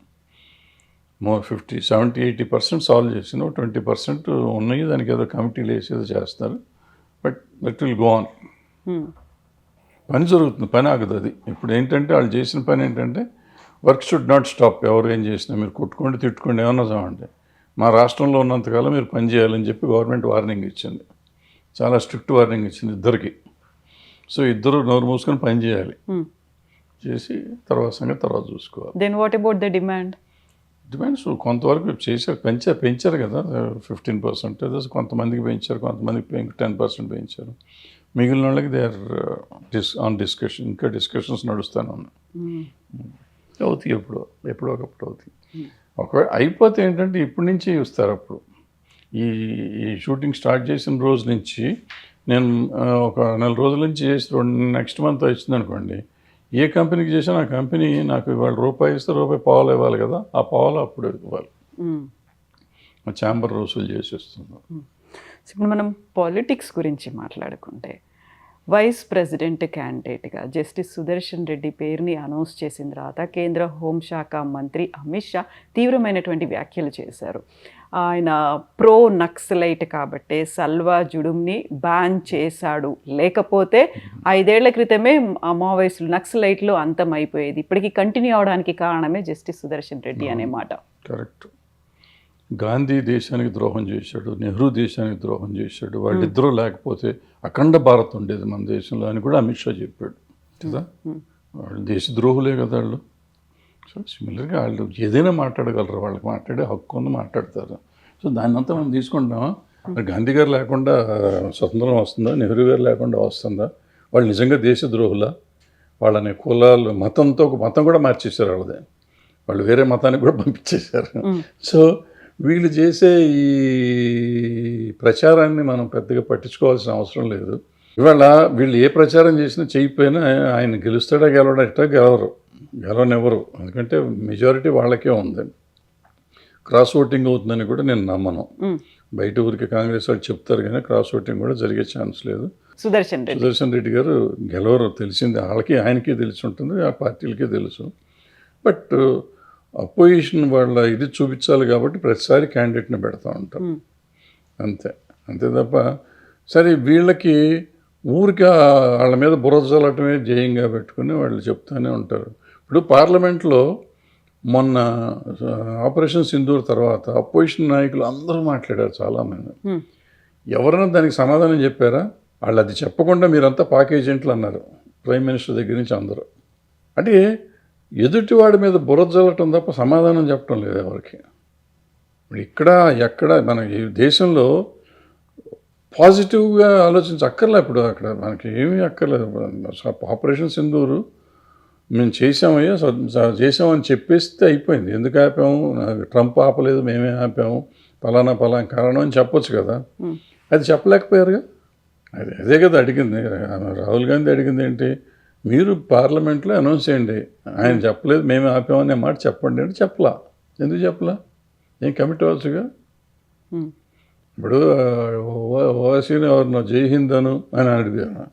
50, 70, 80% సాల్వ్ చేసిన, 20% ఉన్నాయి, దానికి ఏదో కమిటీలు వేసేదో చేస్తారు. But that will go on. పని జరుగుతుంది, పని ఆగదు. అది ఇప్పుడు ఏంటంటే వాళ్ళు చేసిన పని ఏంటంటే, వర్క్ షుడ్ నాట్ స్టాప్. ఎవరు ఏం చేసినా మీరు కొట్టుకోండి, తిట్టుకోండి, ఏమన్నా చావండి, మా రాష్ట్రంలో ఉన్నంతకాలం మీరు పని చేయాలని చెప్పి గవర్నమెంట్ వార్నింగ్ ఇచ్చింది. చాలా స్ట్రిక్ట్ వార్నింగ్ ఇచ్చింది ఇద్దరికి. సో ఇద్దరు నోరు మూసుకొని పని చేయాలి. చేసి తర్వాత సంగతి తర్వాత చూసుకోవాలి. Then what about the demand? Demands కొంతవరకు చేశారు, పెంచారు కదా 15%. కొంతమందికి పెంచారు, కొంతమందికి 10% పెంచారు. మిగిలిన వాళ్ళకి దే ఆర్ ఆన్ డిస్కషన్. ఇంకా డిస్కషన్స్ నడుస్తూనే ఉన్నాయి. అవుతాయి, ఎప్పుడో ఒకప్పుడు అవుతాయి. ఒకవేళ అయిపోతే ఏంటంటే ఇప్పటి నుంచి ఇస్తారు. అప్పుడు ఈ షూటింగ్ స్టార్ట్ చేసిన రోజు నుంచి నేను ఒక 4 రోజుల నుంచి చేసి నెక్స్ట్ మంత్ వచ్చింది అనుకోండి, ఏ కంపెనీకి చేసినా ఆ కంపెనీ నాకు ఇవాళ రూపాయి ఇస్తే ₹1.25 ఇవ్వాలి కదా, ఆ పావులు అప్పుడు ఇవ్వాలి. మా ఛాంబర్ వసూలు చేసేస్తుంది. ఇప్పుడు మనం పాలిటిక్స్ గురించి మాట్లాడుకుంటే, వైస్ ప్రెసిడెంట్ క్యాండిడేట్గా జస్టిస్ సుదర్శన్ రెడ్డి పేరుని అనౌన్స్ చేసిన తర్వాత కేంద్ర హోంశాఖ మంత్రి అమిత్ షా తీవ్రమైనటువంటి వ్యాఖ్యలు చేశారు. ఆయన ప్రో నక్సలైట్ కాబట్టే సల్వా జుడుమ్ని బ్యాన్ చేశాడు, లేకపోతే 5 ఏళ్ల క్రితమే మావోయిస్టులు, నక్సలైట్లు అంతమైపోయేది. ఇప్పటికీ కంటిన్యూ అవడానికి కారణమే జస్టిస్ సుదర్శన్ రెడ్డి అనే మాట. కరెక్ట్. గాంధీ దేశానికి ద్రోహం చేశాడు, నెహ్రూ దేశానికి ద్రోహం చేశాడు. వాళ్ళిద్దరూ లేకపోతే అఖండ భారత్ ఉండేది మన దేశంలో అని కూడా అమిత్ షా చెప్పాడు కదా. వాళ్ళు దేశద్రోహులే కదా వాళ్ళు. సో సిమిలర్గా వాళ్ళు ఏదైనా మాట్లాడగలరు, వాళ్ళకి మాట్లాడే హక్కు ఉంది, మాట్లాడతారు. సో దాన్ని అంతా మనం తీసుకుంటాం. మరి గాంధీ గారు లేకుండా స్వతంత్రం వస్తుందా, నెహ్రూ గారు లేకుండా వస్తుందా? వాళ్ళు నిజంగా దేశద్రోహులా? వాళ్ళని కులాలు మతం కూడా మార్చేశారు వాళ్ళదే, వాళ్ళు వేరే మతానికి కూడా పంపించేశారు. సో వీళ్ళు చేసే ఈ ప్రచారాన్ని మనం పెద్దగా పట్టించుకోవాల్సిన అవసరం లేదు. ఇవాళ వీళ్ళు ఏ ప్రచారం చేసినా చేయకపోయినా ఆయన గెలుస్తాడా గెలవడా ఎట్టా గెలవనివ్వరు, ఎందుకంటే మెజారిటీ వాళ్ళకే ఉంది. క్రాస్ ఓటింగ్ అవుతుందని కూడా నేను నమ్మను. బయట ఊరికి కాంగ్రెస్ వాళ్ళు చెప్తారు కానీ క్రాస్ ఓటింగ్ కూడా జరిగే ఛాన్స్ లేదు. సుదర్శన్ రెడ్డి గారు గెలవరు, తెలిసింది వాళ్ళకి, ఆయనకి తెలిసి ఉంటుంది, ఆ పార్టీలకే తెలుసు. బట్ అపోజిషన్ వాళ్ళ ఇది చూపించాలి కాబట్టి ప్రతిసారి క్యాండిడేట్ని పెడతా ఉంటారు, అంతే తప్ప సరే వీళ్ళకి ఊరికి వాళ్ళ మీద బురద చల్లటమే జయంగా పెట్టుకుని వాళ్ళు చెప్తూనే ఉంటారు. ఇప్పుడు పార్లమెంట్లో మొన్న ఆపరేషన్ సింధూర్ తర్వాత అపోజిషన్ నాయకులు అందరూ మాట్లాడారు చాలామంది. ఎవరైనా దానికి సమాధానం చెప్పారా? వాళ్ళు అది చెప్పకుండా మీరంతా పాక్ ఏజెంట్లు అన్నారు ప్రైమ్ మినిస్టర్ దగ్గర నుంచి అందరూ. అంటే ఎదుటివాడి మీద బురద చల్లటం తప్ప సమాధానం చెప్పడం లేదు ఎవరికి. ఇక్కడ ఎక్కడ మన ఈ దేశంలో పాజిటివ్గా ఆలోచించక్కర్లే. ఇప్పుడు అక్కడ మనకి ఏమీ అక్కర్లేదు. ఆపరేషన్ సింధూరు మేము చేసామని చెప్పేస్తే అయిపోయింది. ఎందుకు ఆపాము? ట్రంప్ ఆపలేదు, మేమే ఆపాము, పలానా కారణం అని చెప్పొచ్చు కదా. అది చెప్పలేకపోయారుగా. అదే కదా అడిగింది రాహుల్ గాంధీ. అడిగింది ఏంటి? మీరు పార్లమెంట్లో అనౌన్స్ చేయండి, ఆయన చెప్పలేదు మేమే ఆపామనే మాట చెప్పండి అంటే చెప్పలా. ఎందుకు చెప్పలా? ఏం కమిట్ అవ్వచ్చుగా. ఇప్పుడు ఓవైసీని ఎవరినో జై హింద్ అని అడిగాను.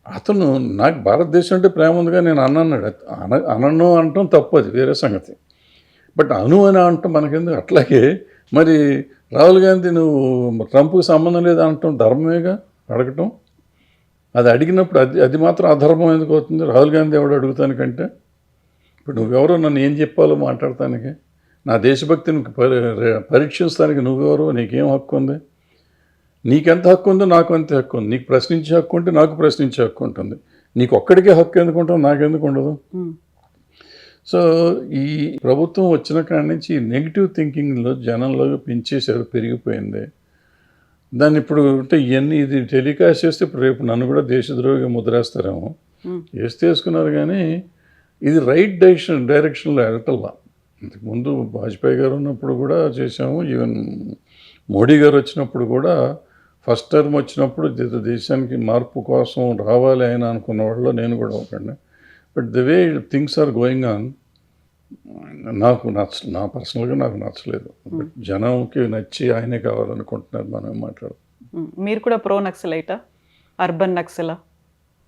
అతను నాకు భారతదేశం అంటే ప్రేమ ఉందిగా నేను అన్నాడు. అనను అనటం తప్పు, అది వేరే సంగతి. బట్ అని అంటాం మనకెందుకు? అట్లాగే మరి రాహుల్ గాంధీ నువ్వు ట్రంప్కి సంబంధం లేదు అనటం ధర్మమేగా అడగటం. అది అడిగినప్పుడు అది మాత్రం అధర్మం ఎందుకు అవుతుంది? రాహుల్ గాంధీ ఎవడు అడుగుతానికంటే? ఇప్పుడు నువ్వెవరో నన్ను ఏం చెప్పాలో మాట్లాడటానికి, నా దేశభక్తిని పరీక్షించడానికి నువ్వెవరో, నీకేం హక్కు ఉంది? నీకెంత హక్కు ఉందో నాకు అంతే హక్కు ఉంది. నీకు ప్రశ్నించే హక్కు ఉంటే నాకు ప్రశ్నించే హక్కు ఉంటుంది. నీకు ఒక్కడికే హక్కు ఎందుకు ఉంటుంది, నాకెందుకు ఉండదు? సో ఈ ప్రభుత్వం వచ్చిన కాడి నుంచి నెగిటివ్ థింకింగ్లో జనంలో పెంచేశారు, పెరిగిపోయింది. దాన్ని ఇప్పుడు అంటే ఇవన్నీ ఇది టెలికాస్ట్ చేస్తే ఇప్పుడు రేపు నన్ను కూడా దేశద్రోహిగా ముద్రేస్తారేమో. వేసుకున్నారు కానీ ఇది రైట్ డైరెక్షన్లో వెళ్ళటల్లా. ఇంతకుముందు వాజ్పేయి గారు ఉన్నప్పుడు కూడా చేసాము, ఈవెన్ మోడీ గారు వచ్చినప్పుడు కూడా ఫస్ట్ టర్మ్ వచ్చినప్పుడు దేశానికి మార్పు కోసం రావాలి ఆయన అనుకున్న వాళ్ళు నేను కూడా ఒకడిని. But the way things are going on నా పర్సనల్గా నాకు నచ్చలేదు. బట్ జనంకి నచ్చి ఆయనే కావాలనుకుంటున్నారు. మనం మాట్లాడు. మీరు కూడా ప్రో నక్సలైటా, అర్బన్ నక్సలా?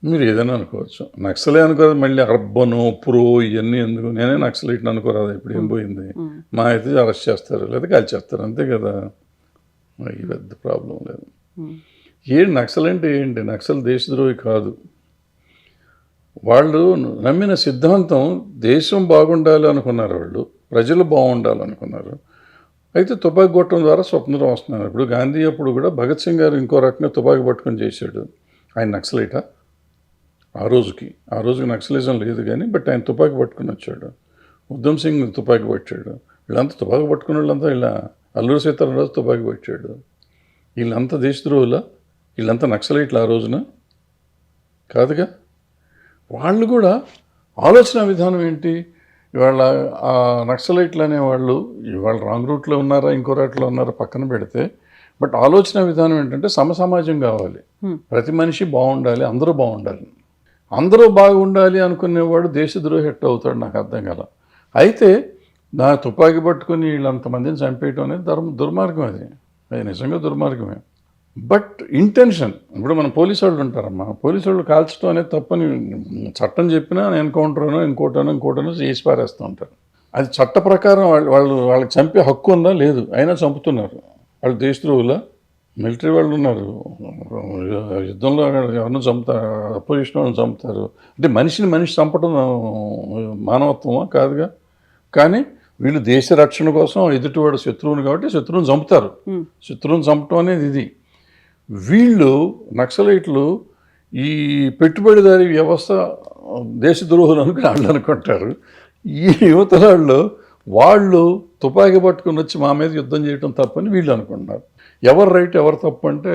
మీరు ఏదైనా అనుకోవచ్చు, నక్సలే అనుకోదు. మళ్ళీ అర్బను ప్రో ఇవన్నీ ఎందుకు? నేనే నక్సలైట్ని అనుకోరాదు. ఇప్పుడు ఏం పోయింది? మా అయితే అరెస్ట్ చేస్తారు లేదా కాల్చేస్తారు, అంతే కదా. ఈ పెద్ద ప్రాబ్లం లేదు. ఏంటి నక్సల్ అంటే ఏంటి? నక్సల్ దేశద్రోహి కాదు. వాళ్ళు నమ్మిన సిద్ధాంతం దేశం బాగుండాలి అనుకున్నారు, వాళ్ళు ప్రజలు బాగుండాలనుకున్నారు. అయితే తుపాకీ కొట్టడం ద్వారా స్వతంత్రం వస్తున్నారు. ఇప్పుడు గాంధీ అప్పుడు కూడా భగత్ సింగ్ గారు ఇంకో రకంగా తుపాకీ పట్టుకొని చేశాడు. ఆయన నక్సలైటా? ఆ రోజుకి నక్సలిజం లేదు కానీ, బట్ ఆయన తుపాకీ పట్టుకుని వచ్చాడు. ఉద్దమ్ సింగ్ తుపాకీ పట్టాడు. వీళ్ళంతా తుపాకీ పట్టుకున్న వాళ్ళంతా ఇలా అల్లూరి సీతారామరాజు తుపాకీ పట్టాడు. వీళ్ళంతా దేశద్రోహులా? వీళ్ళంతా నక్సలైట్లు ఆ రోజున? కాదుగా. వాళ్ళు కూడా ఆలోచన విధానం ఏంటి? ఇవాళ ఆ నక్సలైట్లు అనేవాళ్ళు ఇవాళ రాంగ్ రూట్లో ఉన్నారా, ఇంకో రూట్లో ఉన్నారా పక్కన పెడితే, బట్ ఆలోచన విధానం ఏంటంటే సమసమాజం కావాలి, ప్రతి మనిషి బాగుండాలి, అందరూ బాగుండాలి. అందరూ బాగుండాలి అనుకునేవాడు దేశద్రోహి ఎట్ట అవుతాడు? నాకు అర్థం కాల. అయితే నా తుపాకీ పట్టుకుని వీళ్ళంతమందిని చంపేయటం అనేది దుర్మార్గం. అది నిజంగా దుర్మార్గమే. బట్ ఇంటెన్షన్, ఇప్పుడు మన పోలీసు వాళ్ళు ఉంటారమ్మా, పోలీసు వాళ్ళు కాల్చడం అనేది తప్పని చట్టం చెప్పినా ఎన్కౌంటర్నో ఇంకోటనో చేసి పారేస్తూ ఉంటారు. అది చట్ట ప్రకారం వాళ్ళకి చంపే హక్కు ఉందా? లేదు, అయినా చంపుతున్నారు. వాళ్ళు దేశద్రోహులా? మిలిటరీ వాళ్ళు ఉన్నారు, యుద్ధంలో ఎవరినో చంపుతారు, అపోజిషన్ వాళ్ళని చంపుతారు. అంటే మనిషి చంపడం మానవత్వమా? కాదుగా. కానీ వీళ్ళు దేశ రక్షణ కోసం ఎదుటివాడు శత్రువుని కాబట్టి శత్రువుని చంపుతారు. శత్రువుని చంపటం అనేది ఇది. వీళ్ళు నక్సలైట్లు ఈ పెట్టుబడిదారీ వ్యవస్థ దేశద్రోహులు అనుకుని వాళ్ళు అనుకుంటారు. ఈ యువతరాళ్ళు వాళ్ళు తుపాకీ పట్టుకుని వచ్చి మా మీద యుద్ధం చేయడం తప్పని వీళ్ళు అనుకుంటున్నారు. ఎవరు రైట్ ఎవరు తప్పు అంటే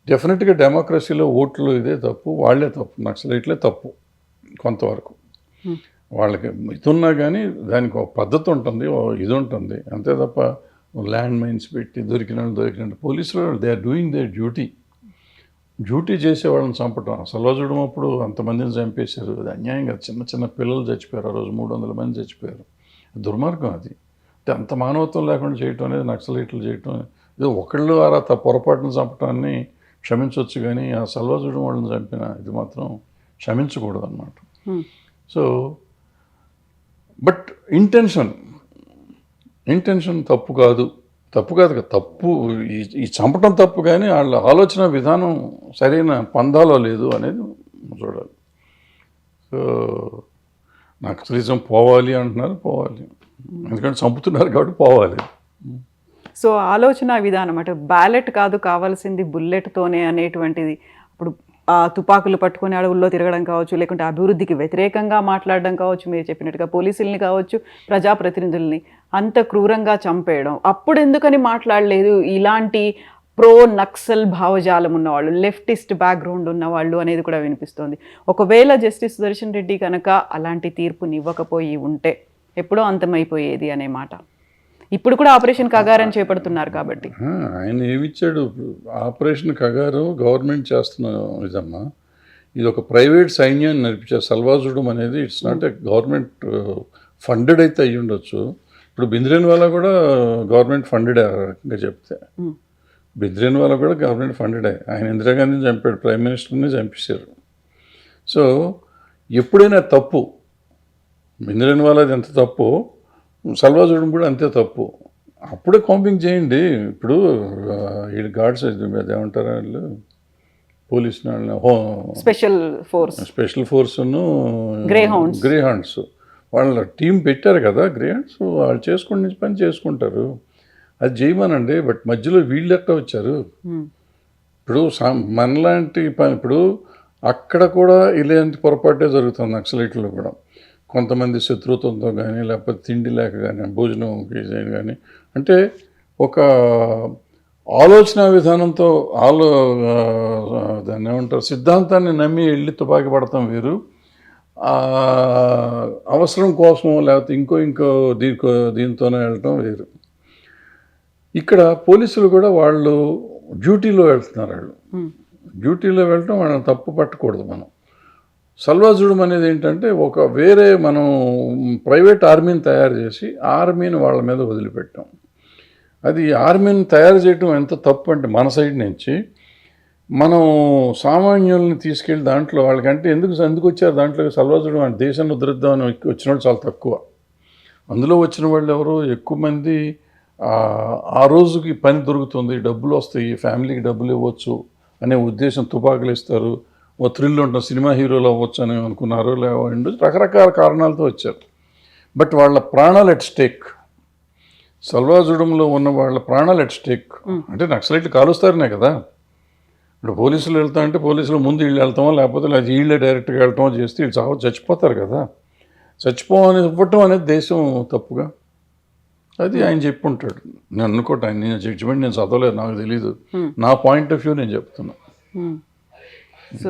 డెఫినెట్గా డెమోక్రసీలో ఓట్లు ఇదే తప్పు, వాళ్ళే తప్పు, నక్సలైట్లే తప్పు కొంతవరకు. వాళ్ళకి ఇది ఉన్నా కానీ దానికి ఒక పద్ధతి ఉంటుంది, ఇది ఉంటుంది, అంతే తప్ప ల్యాండ్ మైన్స్ పెట్టి దొరికినట్టు పోలీసులు they are doing their duty చేసే వాళ్ళని చంపటం. సల్వాజుడం అప్పుడు అంతమందిని చంపేశారు, అది అన్యాయంగా. చిన్న చిన్న పిల్లలు చచ్చిపోయారు, ఆ రోజు 300 మంది చచ్చిపోయారు. దుర్మార్గం అది. అంటే అంత మానవత్వం లేకుండా చేయటం అనేది నక్సలైట్లు చేయటం. ఇది ఒకళ్ళు అలా పొరపాటును చంపటాన్ని క్షమించవచ్చు, కానీ ఆ సల్వాజుడం వాళ్ళని చంపిన ఇది మాత్రం క్షమించకూడదు అన్నమాట. సో బట్ ఇంటెన్షన్ తప్పు కాదు కదా, తప్పు ఈ చంపటం తప్పు, కానీ వాళ్ళ ఆలోచన విధానం సరైన పందాలో లేదు అనేది చూడాలి. సో నక్సలిజం పోవాలి అంటున్నారు, పోవాలి, ఎందుకంటే చంపుతున్నారు కాబట్టి పోవాలి. సో ఆలోచన విధానం అంటే బ్యాలెట్ కాదు కావాల్సింది బుల్లెట్తోనే అనేటువంటిది. ఇప్పుడు తుపాకులు పట్టుకొని అడవుల్లో తిరగడం కావచ్చు, లేకుంటే అభివృద్ధికి వ్యతిరేకంగా మాట్లాడడం కావచ్చు, మీరు చెప్పినట్టుగా పోలీసుల్ని కావచ్చు, ప్రజాప్రతినిధుల్ని అంత క్రూరంగా చంపేయడం. అప్పుడు ఎందుకని మాట్లాడలేదు ఇలాంటి ప్రో నక్సల్ భావజాలం ఉన్నవాళ్ళు, లెఫ్టిస్ట్ బ్యాక్గ్రౌండ్ ఉన్నవాళ్ళు అనేది కూడా వినిపిస్తోంది. ఒకవేళ జస్టిస్ సుదర్శన్ రెడ్డి కనుక అలాంటి తీర్పుని ఇవ్వకపోయి ఉంటే ఎప్పుడో అంతమైపోయేది అనే మాట. ఇప్పుడు కూడా ఆపరేషన్ కగారం చేపడుతున్నారు కాబట్టి. ఆయన ఏమిచ్చాడు? ఆపరేషన్ కగారు గవర్నమెంట్ చేస్తున్న ఇదమ్మా, ఇది ఒక ప్రైవేట్ సైన్యాన్ని నడిపించారు. సల్వాజుడం అనేది it's not a government funded అయితే అయ్యి ఉండొచ్చు. ఇప్పుడు బింద్రేన్వాలా కూడా గవర్నమెంట్ ఫండెడ్ రకంగా చెప్తే, బింద్రేన్వాలా కూడా గవర్నమెంట్ ఫండెడే. ఆయన ఇందిరాగాంధీని చంపాడు, ప్రైమ్ మినిస్టర్ని చంపేశారు. సో ఎప్పుడైనా తప్పు, బింద్రేన్వాలాది ఎంత తప్పు, సల్వాజుడం కూడా అంతే తప్పు. అప్పుడే కాంపింగ్ చేయండి. ఇప్పుడు వీళ్ళు గార్డ్స్ ఏమంటారు, వాళ్ళు పోలీసు స్పెషల్ ఫోర్స్ను గ్రే హౌండ్స్ వాళ్ళ టీం పెట్టారు కదా, గ్రే హౌండ్స్ వాళ్ళు చేసుకుని పని చేసుకుంటారు, అది చేయమనండి. బట్ మధ్యలో వీళ్ళు ఎట్లా వచ్చారు? ఇప్పుడు మనలాంటి పని, ఇప్పుడు అక్కడ కూడా ఇలాంటి పొరపాటే జరుగుతుంది నక్సలైట్లో కూడా. కొంతమంది శత్రుత్వంతో కానీ, లేకపోతే తిండి లేక కానీ, భోజనం కానీ, అంటే ఒక ఆలోచన విధానంతో దాన్ని ఏమంటారు, సిద్ధాంతాన్ని నమ్మి వెళ్ళి తుపాకీ పడతాం వేరు, అవసరం కోసం లేకపోతే ఇంకో దీంతోనే వెళ్ళటం వేరు. ఇక్కడ పోలీసులు కూడా వాళ్ళు డ్యూటీలో వెళ్తున్నారు, డ్యూటీలో వెళ్ళటం వాళ్ళని తప్పు పట్టకూడదు. మనం సల్వాజుడం అనేది ఏంటంటే ఒక వేరే మనం ప్రైవేట్ ఆర్మీని తయారు చేసి ఆర్మీని వాళ్ళ మీద వదిలిపెట్టాం. అది ఆర్మీని తయారు చేయడం ఎంత తప్పు అంటే మన సైడ్ నుంచి మనం సామాన్యుల్ని తీసుకెళ్ళి దాంట్లో వాళ్ళకంటే ఎందుకు వచ్చారు దాంట్లో సల్వాజుడం అంటే దేశాన్ని ఉద్ధరిద్దామని వచ్చిన వాళ్ళు చాలా తక్కువ. అందులో వచ్చిన వాళ్ళు ఎవరు ఎక్కువ మంది ఆ రోజుకి పని దొరుకుతుంది, డబ్బులు వస్తాయి, ఫ్యామిలీకి డబ్బులు ఇవ్వచ్చు అనే ఉద్దేశం, తుపాకులు ఇస్తారు, ఓ థ్రిల్ ఉంటాం, సినిమా హీరోలు అవ్వచ్చు అని అనుకున్నారు, లేవండి రకరకాల కారణాలతో వచ్చారు. బట్ వాళ్ళ ప్రాణాలు ఎట్ స్టేక్, సల్వాజుడంలో ఉన్న వాళ్ళ ప్రాణాలు ఎట్ స్టేక్. అంటే నక్సలైట్లు కాలుస్తారనే కదా. ఇప్పుడు పోలీసులు వెళ్తా అంటే పోలీసులు ముందు వీళ్ళు వెళ్తామో లేకపోతే వీళ్ళే డైరెక్ట్గా వెళ్తామో చేస్తే వీళ్ళు చచ్చిపోతారు కదా. చచ్చిపోవని ఇవ్వటం అనేది దేశం తప్పుగా, అది ఆయన చెప్పుంటాడు. నేను అనుకోండి, ఆయన జడ్జిమెంట్ నేను చదవలేదు, నాకు తెలీదు, నా పాయింట్ ఆఫ్ వ్యూ నేను చెప్తున్నా. సో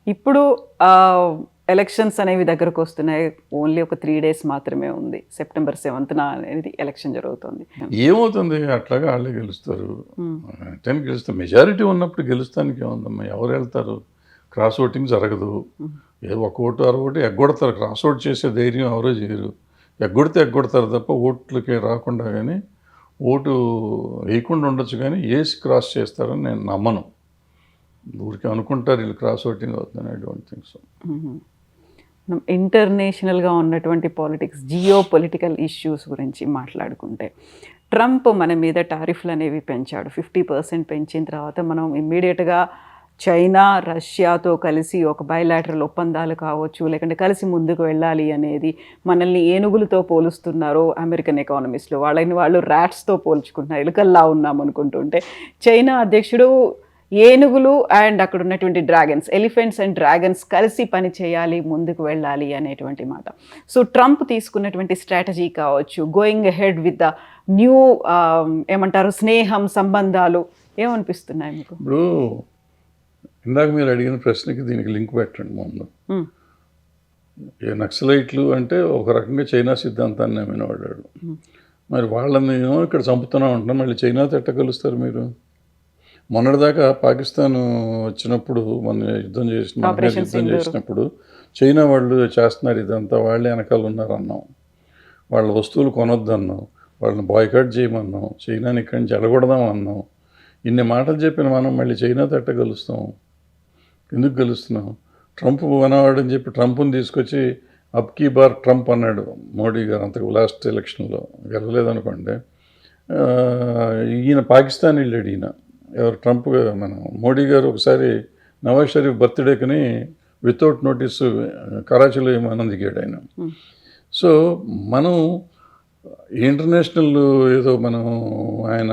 ఇప్పుడు ఎలక్షన్స్ అనేవి దగ్గరకు వస్తున్నాయి, ఓన్లీ ఒక 3 days మాత్రమే ఉంది, September 7th అనేది ఎలక్షన్ జరుగుతుంది. ఏమవుతుంది, అట్లాగా వాళ్ళే గెలుస్తారు, గెలుస్తారు. మెజారిటీ ఉన్నప్పుడు గెలుస్తానికి ఏముందమ్మా, ఎవరు వెళ్తారు? క్రాస్ ఓటింగ్ జరగదు, ఏదో ఒక ఓటు అరవోటి ఎగ్గొడతారు. క్రాస్ ఓట్ చేసే ధైర్యం ఎవరో చేయరు, ఎగ్గొడతారు తప్ప ఓట్లకి రాకుండా. కానీ ఓటు వేయకుండా ఉండొచ్చు, కానీ వేసి క్రాస్ చేస్తారని నేను నమ్మను. ఊరికి అనుకుంటారు వీళ్ళు క్రాస్ ఓటింగ్ అవుతుందని. I don't think so. ఇంటర్నేషనల్గా ఉన్నటువంటి పాలిటిక్స్, జియో పొలిటికల్ ఇష్యూస్ గురించి మాట్లాడుకుంటే, ట్రంప్ మన మీద టారిఫ్లు అనేవి పెంచాడు. 50% పెంచిన తర్వాత మనం ఇమ్మీడియట్గా చైనా, రష్యాతో కలిసి ఒక బైలాటరల్ ఒప్పందాలు కావచ్చు, లేకుంటే కలిసి ముందుకు వెళ్ళాలి అనేది, మనల్ని ఏనుగులతో పోలుస్తున్నారు అమెరికన్ ఎకానమిస్టులు, వాళ్ళు ర్యాట్స్తో పోల్చుకుంటున్నారు, ఎలుకల్లా ఉన్నాం అనుకుంటుంటే, చైనా అధ్యక్షుడు ఏనుగులు అండ్ అక్కడ ఉన్నటువంటి డ్రాగన్స్, ఎలిఫెంట్స్ అండ్ డ్రాగన్స్ కలిసి పని చేయాలి, ముందుకు వెళ్ళాలి అనేటువంటి మాట. సో ట్రంప్ తీసుకున్నటువంటి స్ట్రాటజీ కావచ్చు, going ahead with the new ఏమంటారు స్నేహం, సంబంధాలు ఏమనిపిస్తున్నాయి మీకు? ఇప్పుడు ఇందాక మీరు అడిగిన ప్రశ్నకి దీనికి లింక్ పెట్టండి ముందు. ఈ నక్సలైట్లు అంటే ఒక రకంగా చైనా సిద్ధాంతాన్ని నమ్మిన వాడాడు. మరి వాళ్ళని ఇక్కడ చంపుతూనే ఉంటున్నాం, మళ్ళీ చైనాతో ఎట్ట కలుస్తారు మీరు? మొన్నటిదాకా పాకిస్తాన్ వచ్చినప్పుడు మన యుద్ధం చేసినప్పుడు చైనా వాళ్ళు చేస్తున్నారు ఇదంతా, వాళ్ళే వెనకాల ఉన్నారన్నాం, వాళ్ళ వస్తువులు కొనొద్దన్నాం, వాళ్ళని బాయ్కాట్ చేయమన్నాం, చైనాని ఇక్కడి నుంచి ఎడగొడదాం అన్నాం. ఇన్ని మాటలు చెప్పిన మనం మళ్ళీ చైనాతో ఎట్ట కలుస్తాం? ఎందుకు కలుస్తున్నాం? ట్రంప్ అనవాడని చెప్పి ట్రంప్ని తీసుకొచ్చి అబ్కీ బార్ ట్రంప్ అన్నాడు మోడీ గారు. అంతకు లాస్ట్ ఎలక్షన్లో గెలవలేదనుకోండి. ఈయన పాకిస్తాన్ వెళ్ళాడు. ఎవరు ట్రంప్, మన మోడీ గారు ఒకసారి నవాజ్ షరీఫ్ బర్త్డేకి వితౌట్ నోటీసు కరాచీలో విమానం దిగాడు ఆయన. సో మనం ఇంటర్నేషనల్ ఏదో మనం ఆయన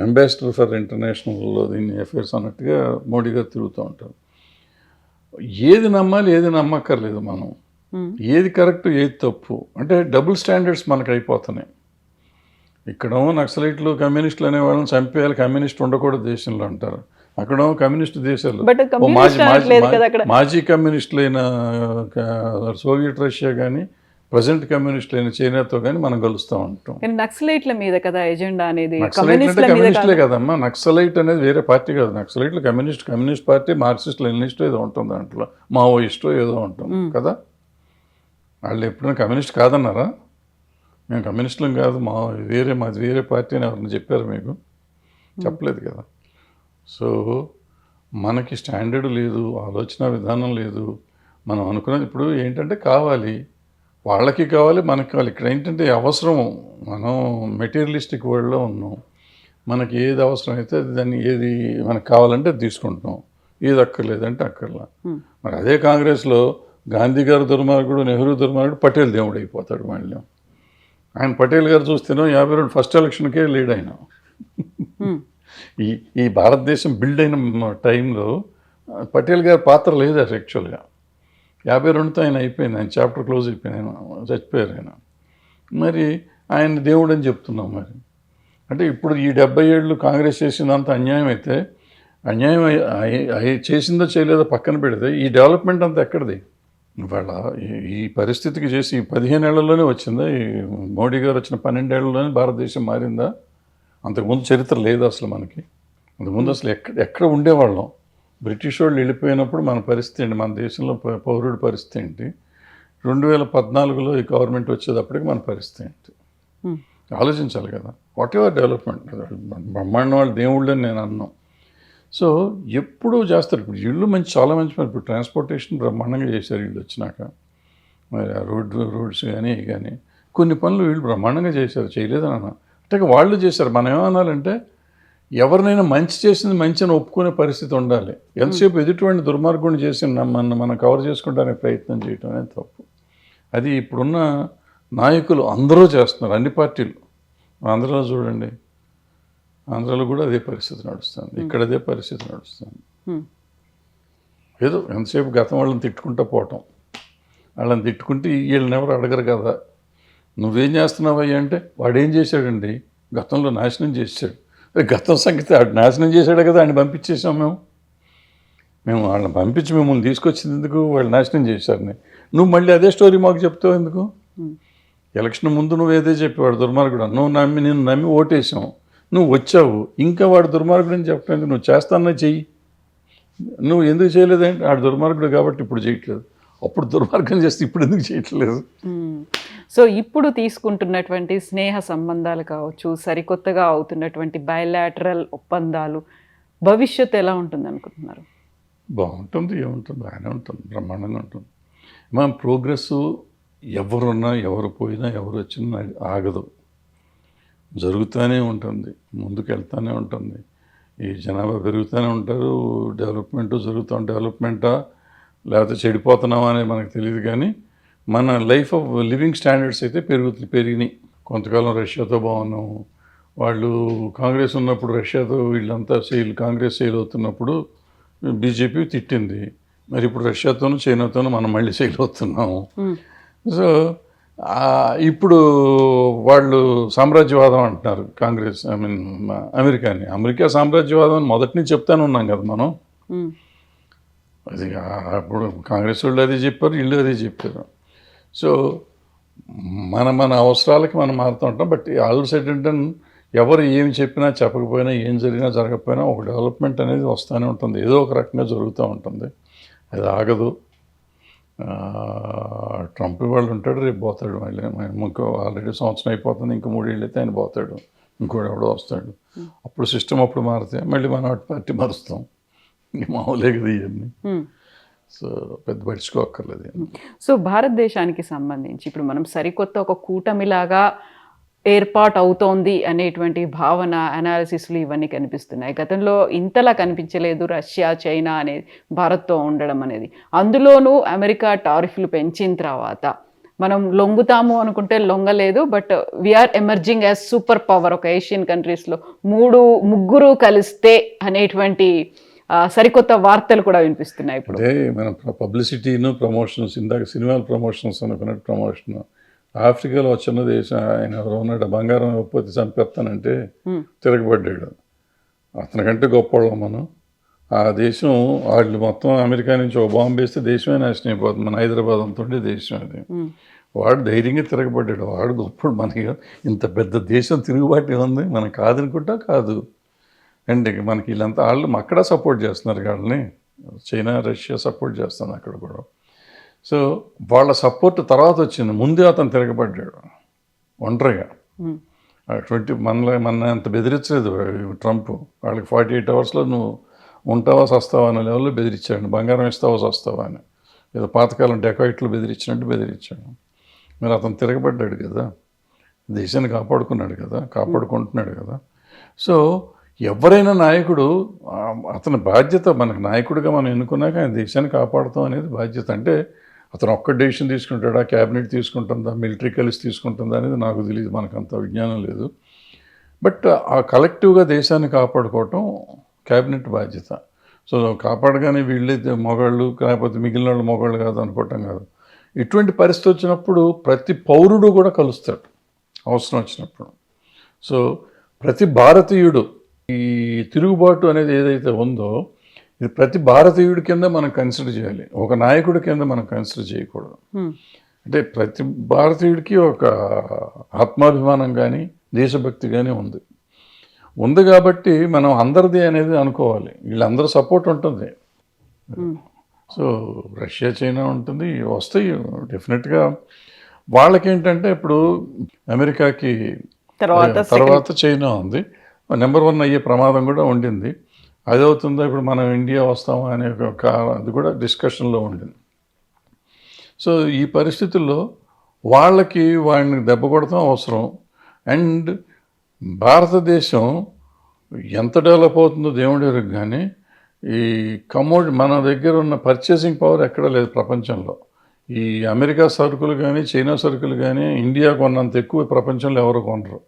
అంబాసిడర్ ఫర్ ఇంటర్నేషనల్ దీన్ని అఫేర్స్ అన్నట్టుగా మోడీ గారు తిరుగుతూ ఉంటారు. ఏది నమ్మాలి ఏది నమ్మక్కర్లేదు మనం, ఏది కరెక్ట్ ఏది తప్పు అంటే డబుల్ స్టాండర్డ్స్ మనకు అయిపోతున్నాయి. ఇక్కడేమో నక్సలైట్లు కమ్యూనిస్టులు అనే వాళ్ళని చంపేయాలి, కమ్యూనిస్ట్ ఉండకూడదు దేశంలో అంటారు. అక్కడేమో కమ్యూనిస్ట్ దేశాలు, మాజీ కమ్యూనిస్టులైన సోవియట్ రష్యా కానీ ప్రజెంట్ కమ్యూనిస్టులైన చైనాతో కానీ మనం కలుస్తూ ఉంటాం. నక్సలైట్ల మీద కదా ఎజెండా అనేది. కమ్యూనిస్టులే కదమ్మా, నక్సలైట్ అనేది వేరే పార్టీ కాదు. నక్సలైట్లు కమ్యూనిస్ట్ పార్టీ, మార్క్సిస్ట్ లెనినిస్ట్ ఏదో ఉంటుంది, దాంట్లో మావోయిస్టో ఏదో ఉంటుంది కదా. వాళ్ళు ఎప్పుడైనా కమ్యూనిస్ట్ కాదన్నారా? మేము కమ్యూనిస్టులం కాదు, మాది వేరే పార్టీ అని ఎవరిని చెప్పారు మీకు? చెప్పలేదు కదా. సో మనకి స్టాండర్డ్ లేదు, ఆలోచన విధానం లేదు. మనం అనుకున్నది ఇప్పుడు ఏంటంటే కావాలి, వాళ్ళకి కావాలి, మనకి కావాలి. ఇక్కడ ఏంటంటే అవసరం, మనం మెటీరియలిస్టిక్ వరల్డ్లో ఉన్నాం. మనకి ఏది అవసరం అయితే దాన్ని, ఏది మనకు కావాలంటే తీసుకుంటాం, ఏది అక్కర్లేదంటే అక్కర్లా. మరి అదే కాంగ్రెస్లో గాంధీ గారు దుర్మార్గుడు, నెహ్రూ దుర్మార్గుడు, పటేల్ దేవుడు అయిపోతాడు. మళ్ళీ ఆయన పటేల్ గారు చూస్తేనో 52 ఫస్ట్ ఎలక్షన్కే లీడ్ అయినా. ఈ భారతదేశం బిల్డ్ అయిన టైంలో పటేల్ గారి పాత్ర లేదు అసలు. యాక్చువల్గా 52తో ఆయన అయిపోయింది, ఆయన చాప్టర్ క్లోజ్ అయిపోయింది, ఆయన చచ్చిపోయారు ఆయన. మరి ఆయన దేవుడు అని చెప్తున్నాం. మరి అంటే ఇప్పుడు ఈ 70 ఏళ్ళు కాంగ్రెస్ చేసిందంత అన్యాయం అయితే, అన్యాయం చేసిందో చేయలేదో పక్కన పెడితే ఈ డెవలప్మెంట్ అంతా ఎక్కడిది? ఇవాళ ఈ పరిస్థితికి చేసి ఈ 15 ఏళ్లలోనే వచ్చిందా? ఈ మోడీ గారు వచ్చిన 12 ఏళ్లలోనే భారతదేశం మారిందా? అంతకుముందు చరిత్ర లేదు అసలు మనకి. అంతకుముందు అసలు ఎక్కడ ఉండేవాళ్ళం? బ్రిటిష్ వాళ్ళు వెళ్ళిపోయినప్పుడు మన పరిస్థితి ఏంటి, మన దేశంలో పౌరుడి పరిస్థితి ఏంటి, 2014లో ఈ గవర్నమెంట్ వచ్చేటప్పటికి మన పరిస్థితి ఏంటి ఆలోచించాలి కదా. వాట్ ఎవర్ డెవలప్మెంట్, బ్రహ్మాండం వాళ్ళు దేవుళ్ళని నేను అన్నాం. సో ఎప్పుడూ చేస్తారు. ఇప్పుడు ఇళ్ళు చాలా మంచి పని. ఇప్పుడు ట్రాన్స్పోర్టేషన్ బ్రహ్మాండంగా చేశారు వీళ్ళు వచ్చినాక. మరి ఆ రోడ్స్ కానీ కొన్ని పనులు వీళ్ళు బ్రహ్మాండంగా చేశారు, చేయలేదని అన్నా. అంటే వాళ్ళు చేశారు. మనం ఏమనాలంటే ఎవరినైనా మంచి చేసింది మంచి అని ఒప్పుకునే పరిస్థితి ఉండాలి. ఎంతసేపు ఎదుటివాడిని దుర్మార్గుని చేసి మనం కవర్ చేసుకోవడానికి ప్రయత్నం చేయటం అనేది తప్పు. అది ఇప్పుడున్న నాయకులు అందరూ చేస్తున్నారు, అన్ని పార్టీలు. ఆంధ్రలో చూడండి, ఆంధ్రలో కూడా అదే పరిస్థితి నడుస్తుంది, ఇక్కడ అదే పరిస్థితి నడుస్తుంది. ఏదో ఎంతసేపు గతం వాళ్ళని తిట్టుకుంటూ పోవటం, వాళ్ళని తిట్టుకుంటే వీళ్ళని ఎవరు అడగరు కదా. నువ్వేం చేస్తున్నావయ్యా అంటే వాడేం చేశాడండి, గతంలో నాశనం చేశాడు. గతం సంగతి ఆడు నాశనం చేశాడు కదా, ఆయన పంపించేసాం మేము వాళ్ళని పంపించి మిమ్మల్ని తీసుకొచ్చింది ఎందుకు? వాళ్ళు నాశనం చేశారని నువ్వు మళ్ళీ అదే స్టోరీ మాకు చెప్తావు ఎందుకు? ఎలక్షన్ ముందు నువ్వు ఏదే చెప్పేవాడు దుర్మార్గుడు, నేను నమ్మి ఓటేసాం, నువ్వు వచ్చావు, ఇంకా వాడు దుర్మార్గుడు అని చెప్పలేదు. నువ్వు చేస్తానన్నా చెయ్యి, నువ్వు ఎందుకు చేయలేదంటే ఆడు దుర్మార్గుడు కాబట్టి ఇప్పుడు చేయట్లేదు, అప్పుడు దుర్మార్గం చేస్తే ఇప్పుడు ఎందుకు చేయట్లేదు? సో ఇప్పుడు తీసుకుంటున్నటువంటి స్నేహ సంబంధాలు కావచ్చు, సరికొత్తగా అవుతున్నటువంటి బయలాటరల్ ఒప్పందాలు, భవిష్యత్తు ఎలా ఉంటుంది అనుకుంటున్నారు? బాగుంటుంది, ఏముంటుంది, బాగానే ఉంటుంది, బ్రహ్మాండంగా ఉంటుంది. మా ప్రోగ్రెస్ ఎవరున్నా ఎవరు పోయినా ఎవరు వచ్చినా ఆగదు, జరుగుతూనే ఉంటుంది, ముందుకు వెళ్తూనే ఉంటుంది. ఈ జనాభా పెరుగుతూనే ఉంటారు, డెవలప్మెంటా లేకపోతే చెడిపోతున్నామా అనేది మనకు తెలియదు. కానీ మన లైఫ్ ఆఫ్ లివింగ్ స్టాండర్డ్స్ అయితే పెరిగినాయి. కొంతకాలం రష్యాతో బాగున్నాము, వాళ్ళు కాంగ్రెస్ ఉన్నప్పుడు రష్యాతో వీళ్ళంతా కాంగ్రెస్ సెయిల్ అవుతున్నప్పుడు బీజేపీ తిట్టింది. మరి ఇప్పుడు రష్యాతోనూ చైనాతోనూ మనం మళ్ళీ సెయిల్ అవుతున్నాము. సో ఇప్పుడు వాళ్ళు సామ్రాజ్యవాదం అంటున్నారు కాంగ్రెస్, అమెరికా సామ్రాజ్యవాదం అని మొదటి నుంచి చెప్తానే ఉన్నాం కదా మనం. అది అప్పుడు కాంగ్రెస్ వాళ్ళు అదే చెప్పారు, వీళ్ళు అదే చెప్పారు. సో మన అవసరాలకి మనం మారుతూ ఉంటాం. But all said and done ఎవరు ఏమి చెప్పినా చెప్పకపోయినా ఏం జరిగినా జరగకపోయినా ఒక డెవలప్మెంట్ అనేది వస్తూనే ఉంటుంది, ఏదో ఒక రకంగా జరుగుతూ ఉంటుంది, అది ఆగదు. ట్రంప్ వాళ్ళు ఉంటాడు, రేపు పోతాడు, మళ్ళీ ఇంకో ఆల్రెడీ సంవత్సరం అయిపోతుంది, ఇంకో 3 ఏళ్ళు అయితే ఆయన పోతాడు, ఇంకోటి ఎవడో వస్తాడు. అప్పుడు సిస్టమ్ అప్పుడు మారితే మళ్ళీ మనం పార్టీ మారుస్తాం. మామూలే కదా ఇవన్నీ. సో పెద్ద పడుచుకోక్కర్లేదు. సో భారతదేశానికి సంబంధించి ఇప్పుడు మనం సరికొత్త ఒక కూటమిలాగా ఏర్పాటు అవుతోంది అనేటువంటి భావన, అనాలిసిస్లు ఇవన్నీ కనిపిస్తున్నాయి. గతంలో ఇంతలా కనిపించలేదు రష్యా, చైనా అనేది భారత్తో ఉండడం అనేది. అందులోనూ అమెరికా టారిఫ్లు పెంచిన తర్వాత మనం లొంగుతాము అనుకుంటే లొంగలేదు. But we are emerging as super power. ఒక ఏషియన్ కంట్రీస్లో 3-ముగ్గురు కలిస్తే అనేటువంటి సరికొత్త వార్తలు కూడా వినిపిస్తున్నాయి ఇప్పుడు. అదే మన పబ్లిసిటీను ప్రమోషన్స్, ఇందాక సినిమాల ప్రమోషన్స్ అనుకున్నట్టు ప్రమోషన్. ఆఫ్రికాలో చిన్న దేశం ఆయన ఎవరో ఉన్నాడు, బంగారం ఇవ్వకపోతే చంపేస్తానంటే తిరగబడ్డాడు. అతనికంటే గొప్పవాళ్ళం మనం. ఆ దేశం వాళ్ళు మొత్తం అమెరికా నుంచి ఒక బాంబు వేస్తే దేశమే నాశనం అయిపోతుంది. మన హైదరాబాద్ అంతుండే దేశం అది. వాడు ధైర్యంగా తిరగబడ్డాడు, వాడు గొప్పడు. మనకి ఇంత పెద్ద దేశం తిరుగుబాటు ఉంది, మనం కాదనుకుంటా కాదు. అండ్ మనకి వీళ్ళంతా వాళ్ళు అక్కడ సపోర్ట్ చేస్తున్నారు, వాళ్ళని చైనా రష్యా సపోర్ట్ చేస్తుంది అక్కడ కూడా. సో వాళ్ళ సపోర్ట్ తర్వాత వచ్చింది, ముందే అతను తిరగబడ్డాడు ఒంటరిగా. మన అంత బెదిరించలేదు ట్రంప్. వాళ్ళకి 48 అవర్స్లో నువ్వు ఉంటావా సస్తావా అనే లెవెల్లో బెదిరించాడు. బంగారం ఇస్తావా సస్తావా అని, ఏదో పాతకాలం డెకాయిట్లు బెదిరించినట్టు బెదిరించాడు. మరి అతను తిరగబడ్డాడు కదా, దేశాన్ని కాపాడుకున్నాడు కదా, కాపాడుకుంటున్నాడు కదా. సో ఎవరైనా నాయకుడు అతని బాధ్యత, మనకు నాయకుడిగా మనం ఎన్నుకున్నాక ఆయన దేశాన్ని కాపాడుతాం అనేది బాధ్యత. అంటే అతను ఒక్క డెసిషన్ తీసుకుంటాడా, క్యాబినెట్ తీసుకుంటుందా, మిలిటరీ కలిసి తీసుకుంటుందా అనేది నాకు తెలియదు, మనకు అంత విజ్ఞానం లేదు. బట్ ఆ కలెక్టివ్గా దేశాన్ని కాపాడుకోవటం క్యాబినెట్ బాధ్యత. సో కాపాడగానే వీళ్ళే మొగాళ్ళు లేకపోతే మిగిలిన వాళ్ళు మొగాళ్ళు కాదు అనుకోవటం కాదు. ఇటువంటి పరిస్థితి వచ్చినప్పుడు ప్రతి పౌరుడు కూడా కలుస్తాడు అవసరం వచ్చినప్పుడు. సో ప్రతి భారతీయుడు ఈ తిరుగుబాటు అనేది ఏదైతే ఉందో ఇది ప్రతి భారతీయుడి కింద మనం కన్సిడర్ చేయాలి, ఒక నాయకుడి కింద మనం కన్సిడర్ చేయకూడదు. అంటే ప్రతి భారతీయుడికి ఒక ఆత్మాభిమానం కానీ దేశభక్తి కానీ ఉంది కాబట్టి మనం అందరిది అనేది అనుకోవాలి. వీళ్ళందరూ సపోర్ట్ ఉంటుంది. సో రష్యా చైనా ఉంటుంది, వస్తాయి డెఫినెట్గా. వాళ్ళకేంటంటే ఇప్పుడు అమెరికాకి తర్వాత చైనా ఉంది, నెంబర్ 1 అయ్యే ప్రమాదం కూడా ఉండింది. అది అవుతుందో ఇప్పుడు మనం ఇండియా వస్తామా అనే ఒక అది కూడా డిస్కషన్లో ఉండింది. సో ఈ పరిస్థితుల్లో వాడిని దెబ్బ కొడతాం అవసరం. అండ్ భారతదేశం ఎంత డెవలప్ అవుతుందో దేవుడి వరకు, కానీ ఈ మన దగ్గర ఉన్న పర్చేసింగ్ పవర్ ఎక్కడ లేదు ప్రపంచంలో. ఈ అమెరికా సరుకులు కానీ చైనా సరుకులు కానీ ఇండియా కొన్నంత ఎక్కువ ప్రపంచంలో ఎవరు కొనరు.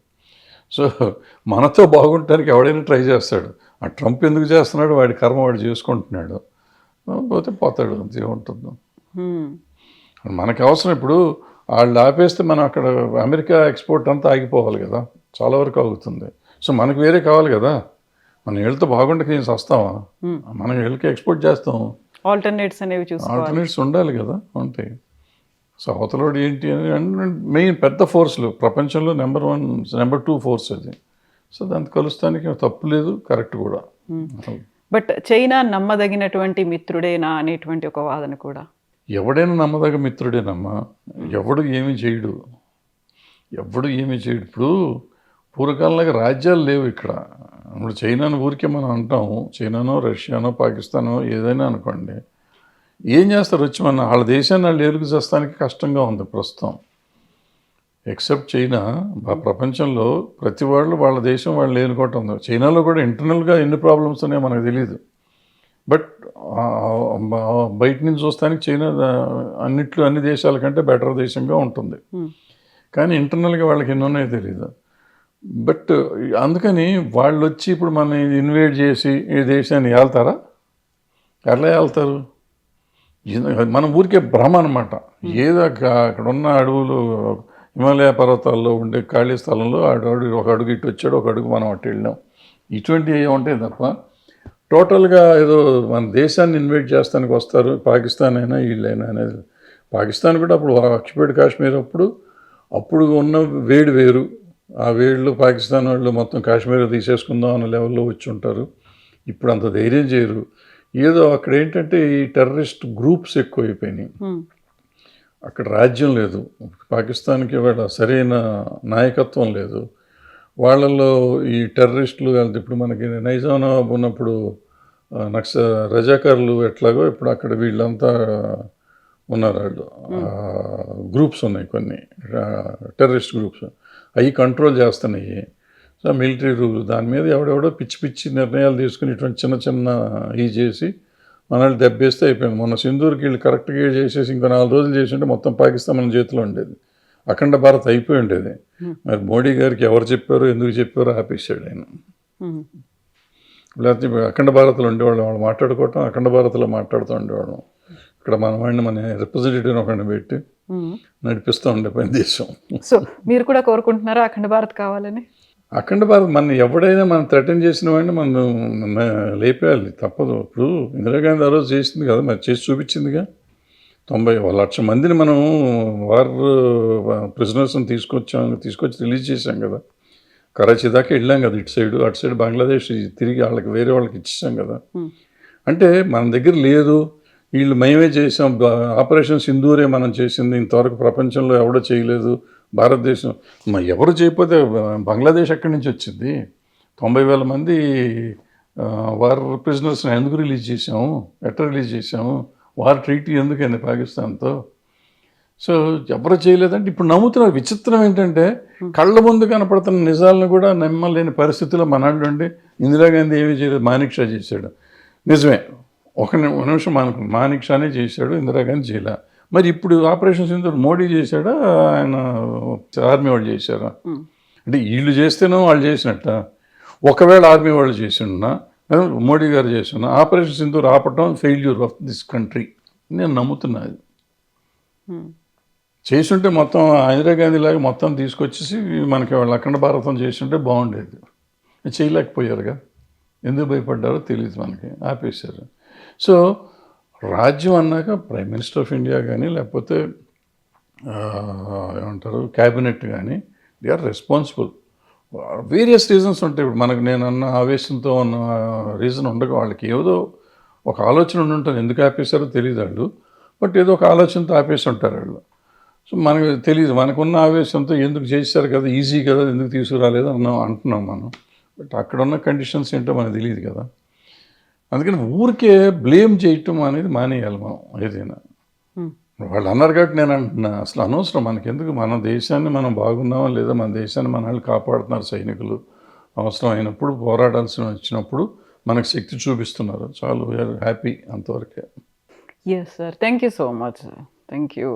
సో మనతో బాగుంటానికి ఎవడైనా ట్రై చేస్తాడు. ఆ ట్రంప్ ఎందుకు చేస్తున్నాడు, వాడి కర్మ వాడు చేసుకుంటున్నాడు, పోతే పోతాడు, అంతే ఉంటుంది. మనకు అవసరం ఇప్పుడు వాళ్ళు ఆపేస్తే మనం అక్కడ అమెరికా ఎక్స్పోర్ట్ అంతా ఆగిపోవాలి కదా, చాలా వరకు ఆగుతుంది. సో మనకు వేరే కావాలి కదా, మనం వెళ్తే బాగుండక ఏం వస్తామా, మనం వెళ్ళకి ఎక్స్పోర్ట్ చేస్తాం. ఆల్టర్నేట్స్ ఉండాలి కదా, ఉంటాయి. సో అవతలోడు ఏంటి అని మెయిన్ పెద్ద ఫోర్స్లు ప్రపంచంలో నెంబర్ 2 ఫోర్స్ అది. సో దాన్ని కలుస్తానికి తప్పు లేదు, కరెక్ట్ కూడా. బట్ చైనా నమ్మదగినటువంటి మిత్రుడేనా అనేటువంటి ఒక వాదన కూడా. ఎవడైనా నమ్మదగ్గ మిత్రుడేనమ్మా, ఎవడు ఏమి చేయడు. ఇప్పుడు పూర్వకాలంలాగా రాజ్యాలు లేవు ఇక్కడ. ఇప్పుడు చైనాను ఊరికే మనం అంటాము, చైనానో రష్యానో పాకిస్తానో ఏదైనా అనుకోండి, ఏం చేస్తారు వచ్చి వాళ్ళ దేశాన్ని వాళ్ళు ఏలుగు చేస్తానికి కష్టంగా ఉంది ప్రస్తుతం. ఎక్సెప్ట్ చైనా, ప్రపంచంలో ప్రతి వాళ్ళ దేశం వాళ్ళు ఏలుకోవటం ఉంది. చైనాలో కూడా ఇంటర్నల్గా ఎన్ని ప్రాబ్లమ్స్ ఉన్నాయో మనకు తెలియదు. బట్ బయట నుంచి చూస్తానికి చైనా అన్ని దేశాల కంటే బెటర్ దేశంగా ఉంటుంది. కానీ ఇంటర్నల్గా వాళ్ళకి ఎన్ని ఉన్నాయో తెలియదు. బట్ అందుకని వాళ్ళు వచ్చి ఇప్పుడు మన ఇన్వైట్ చేసి ఈ దేశాన్ని ఏళ్తారా? ఎట్లా ఏళ్తారు? మన ఊరికే భ్రమ అనమాట. ఏదో అక్కడ ఉన్న అడవులు, హిమాలయ పర్వతాల్లో ఉండే ఖాళీ స్థలంలో ఒక అడుగు ఇటు వచ్చాడు, ఒక అడుగు మనం అటు వెళ్ళాం, ఇటువంటివి ఏముంటాయి తప్ప టోటల్గా ఏదో మన దేశాన్ని ఇన్వైట్ చేస్తానికి వస్తారు, పాకిస్తాన్ అయినా వీళ్ళైనా అనేది. పాకిస్తాన్ కూడా అప్పుడు ఆక్యుపైడ్ కాశ్మీర్ అప్పుడు ఉన్న వేడి వేరు. ఆ వేడిలో పాకిస్తాన్ వాళ్ళు మొత్తం కాశ్మీర్ తీసేసుకుందాం అన్న లెవెల్లో వచ్చి ఉంటారు. ఇప్పుడు అంత ధైర్యం చేయరు. ఏదో అక్కడ ఏంటంటే ఈ టెర్రరిస్ట్ గ్రూప్స్ ఎక్కువైపోయినాయి. అక్కడ రాజ్యం లేదు, పాకిస్తాన్కి వాళ్ళ సరైన నాయకత్వం లేదు. వాళ్ళల్లో ఈ టెర్రరిస్టులు ఇప్పుడు మనకి నైజాం నవాబ్ ఉన్నప్పుడు రజాకారులు ఎట్లాగో ఇప్పుడు అక్కడ వీళ్ళంతా ఉన్నారు. వాళ్ళు గ్రూప్స్ ఉన్నాయి, కొన్ని టెర్రరిస్ట్ గ్రూప్స్, అవి కంట్రోల్ చేస్తున్నాయి. సో మిలిటరీ రూల్ దాని మీద ఎవడెవడో పిచ్చి పిచ్చి నిర్ణయాలు తీసుకుని ఇటువంటి చిన్న చిన్న ఇవి చేసి మనల్ని దెబ్బేస్తే అయిపోయింది. మొన్న సింధూర్కి వీళ్ళు కరెక్ట్గా చేసేసి ఇంకో 4 రోజులు చేసి ఉంటే మొత్తం పాకిస్తాన్ మన చేతిలో ఉండేది, అఖండ భారత్ అయిపోయి ఉండేది. మరి మోడీ గారికి ఎవరు చెప్పారో ఎందుకు చెప్పారో ఆపేసాడు ఆయన. లేకపోతే అఖండ భారత్లో ఉండేవాళ్ళం, వాళ్ళు మాట్లాడుకోవటం అఖండ భారత్లో మాట్లాడుతూ ఉండేవాళ్ళం. ఇక్కడ మన వాడిని మన రిప్రజెంటేటివ్ ఒకరిని పెట్టి నడిపిస్తూ ఉండే పని దేశం. సో మీరు కూడా కోరుకుంటున్నారా అఖండ భారత్ కావాలని? అఖండ భారత్ మన ఎవడైనా మనం థ్రెటన్ చేసిన వాడిని మనం లేపేయాలి, తప్పదు. ఇప్పుడు ఇందిరాగాంధీ ఆ రోజు చేసింది కదా, మరి చేసి చూపించిందిగా. 90 లక్ష మందిని మనం వార్ ప్రిజనర్స్ని తీసుకొచ్చి రిలీజ్ చేశాం కదా. కరాచీ దాకా వెళ్ళాం కదా, ఇటు సైడ్ అటు సైడ్ బంగ్లాదేశ్ తిరిగి వాళ్ళకి వేరే వాళ్ళకి ఇచ్చేసాం కదా. అంటే మన దగ్గర లేదు, వీళ్ళు మేమే చేసాం, ఆపరేషన్ సింధూరే మనం చేసింది, ఇంతవరకు ప్రపంచంలో ఎవడో చేయలేదు భారతదేశం. ఎవరు చేయకపోతే బంగ్లాదేశ్ ఎక్కడి నుంచి వచ్చింది? 90,000 మంది వార్ ప్రిజనర్స్ని ఎందుకు రిలీజ్ చేసాము, ఎట్లా రిలీజ్ చేసాము, వార్ ట్రీటీ ఎందుకైంది పాకిస్తాన్తో? సో ఎవరు చేయలేదంటే ఇప్పుడు నమ్ముతున్నారు. విచిత్రం ఏంటంటే కళ్ళ ముందు కనపడుతున్న నిజాలను కూడా నమ్మలేని పరిస్థితుల్లో మనాళ్ళు ఉండి ఇందిరాగాంధీ ఏమీ చేయలేదు, మానిక్ షా చేశాడు. నిజమే, ఒక నిమిషం మానిక్ షానే చేశాడు, ఇందిరాగాంధీ చేయలే. మరి ఇప్పుడు ఆపరేషన్ సింధూర్ మోడీ చేశాడా, ఆయన ఆర్మీ వాళ్ళు చేశారా? అంటే వీళ్ళు చేస్తేనో వాళ్ళు చేసినట్ట. ఒకవేళ ఆర్మీ వాళ్ళు చేసినా మోడీ గారు చేసిన ఆపరేషన్ సింధూర్ ఆపటం ఫెయిల్యూర్ ఆఫ్ దిస్ కంట్రీ నేను నమ్ముతున్నాను. చేసుంటే మొత్తం ఇందిరాగాంధీ లాగా మొత్తం తీసుకొచ్చేసి మనకి వాళ్ళు అఖండ భారతం చేస్తుంటే బాగుండేది. చేయలేకపోయారుగా, ఎందుకు భయపడ్డారో తెలియదు మనకి, ఆపేశారు. సో రాజ్యం అన్నాక ప్రైమ్ మినిస్టర్ ఆఫ్ ఇండియా కానీ లేకపోతే ఏమంటారు క్యాబినెట్ కానీ they are responsible. Various reasons ఉంటాయి. ఇప్పుడు మనకు నేను అన్న ఆవేశంతో ఉన్న రీజన్ ఉండగా వాళ్ళకి ఏదో ఒక ఆలోచన ఉండి ఉంటుంది, ఎందుకు ఆపేశారో తెలియదు వాళ్ళు, బట్ ఏదో ఒక ఆలోచనతో ఆపేసి ఉంటారు వాళ్ళు. సో మనకు తెలియదు, మనకున్న ఆవేశంతో ఎందుకు చేశారు కదా, ఈజీ కదా, ఎందుకు తీసుకురాలేదు అంటున్నాం మనం. బట్ అక్కడ ఉన్న కండిషన్స్ ఏంటో మనకు తెలియదు కదా. అందుకని ఊరికే బ్లేమ్ చేయటం అనేది మానేయాలి మనం ఏదైనా. వాళ్ళు అన్నారు కాబట్టి నేను అంటున్నా, అసలు అనవసరం మనకెందుకు. మన దేశాన్ని మనం బాగున్నామా లేదా, మన దేశాన్ని మన వాళ్ళు కాపాడుతున్నారు సైనికులు, అవసరం అయినప్పుడు పోరాడాల్సి వచ్చినప్పుడు మనకు శక్తి చూపిస్తున్నారు, చాలు, వీఆర్ హ్యాపీ, అంతవరకే. Yes sir, thank you so much sir. Thank you.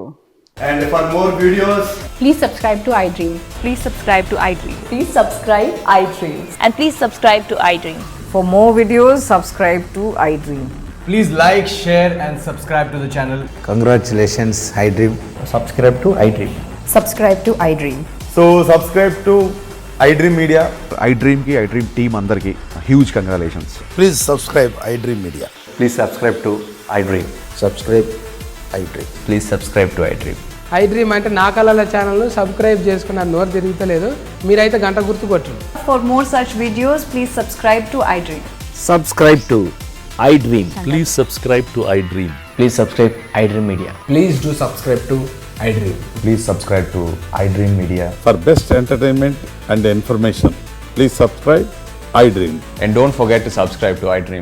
And for more videos, Please subscribe to iDream. Please subscribe to iDream. Please subscribe iDream. And please subscribe to iDream. For more videos, subscribe to iDream. please like, share and subscribe to the channel. Congratulations, iDream. Subscribe to iDream. Subscribe to iDream. So subscribe to iDream Media. iDream ki iDream team andarki huge congratulations. Please subscribe iDream Media. Please subscribe to iDream. Subscribe iDream. Please subscribe to iDream. iDream అంటే నా కళల ఛానల్ను subscribe చేసుకున్న నోరు తిరుగుతలేదు, మీరైతే గంట గుర్తు కొట్టండి. For more such videos, please subscribe to iDream. Subscribe to iDream. Please subscribe to iDream. Please subscribe iDream Media. Please do subscribe to iDream. Please subscribe to iDream Media. For best entertainment and information, please subscribe iDream. And don't forget to subscribe to iDream.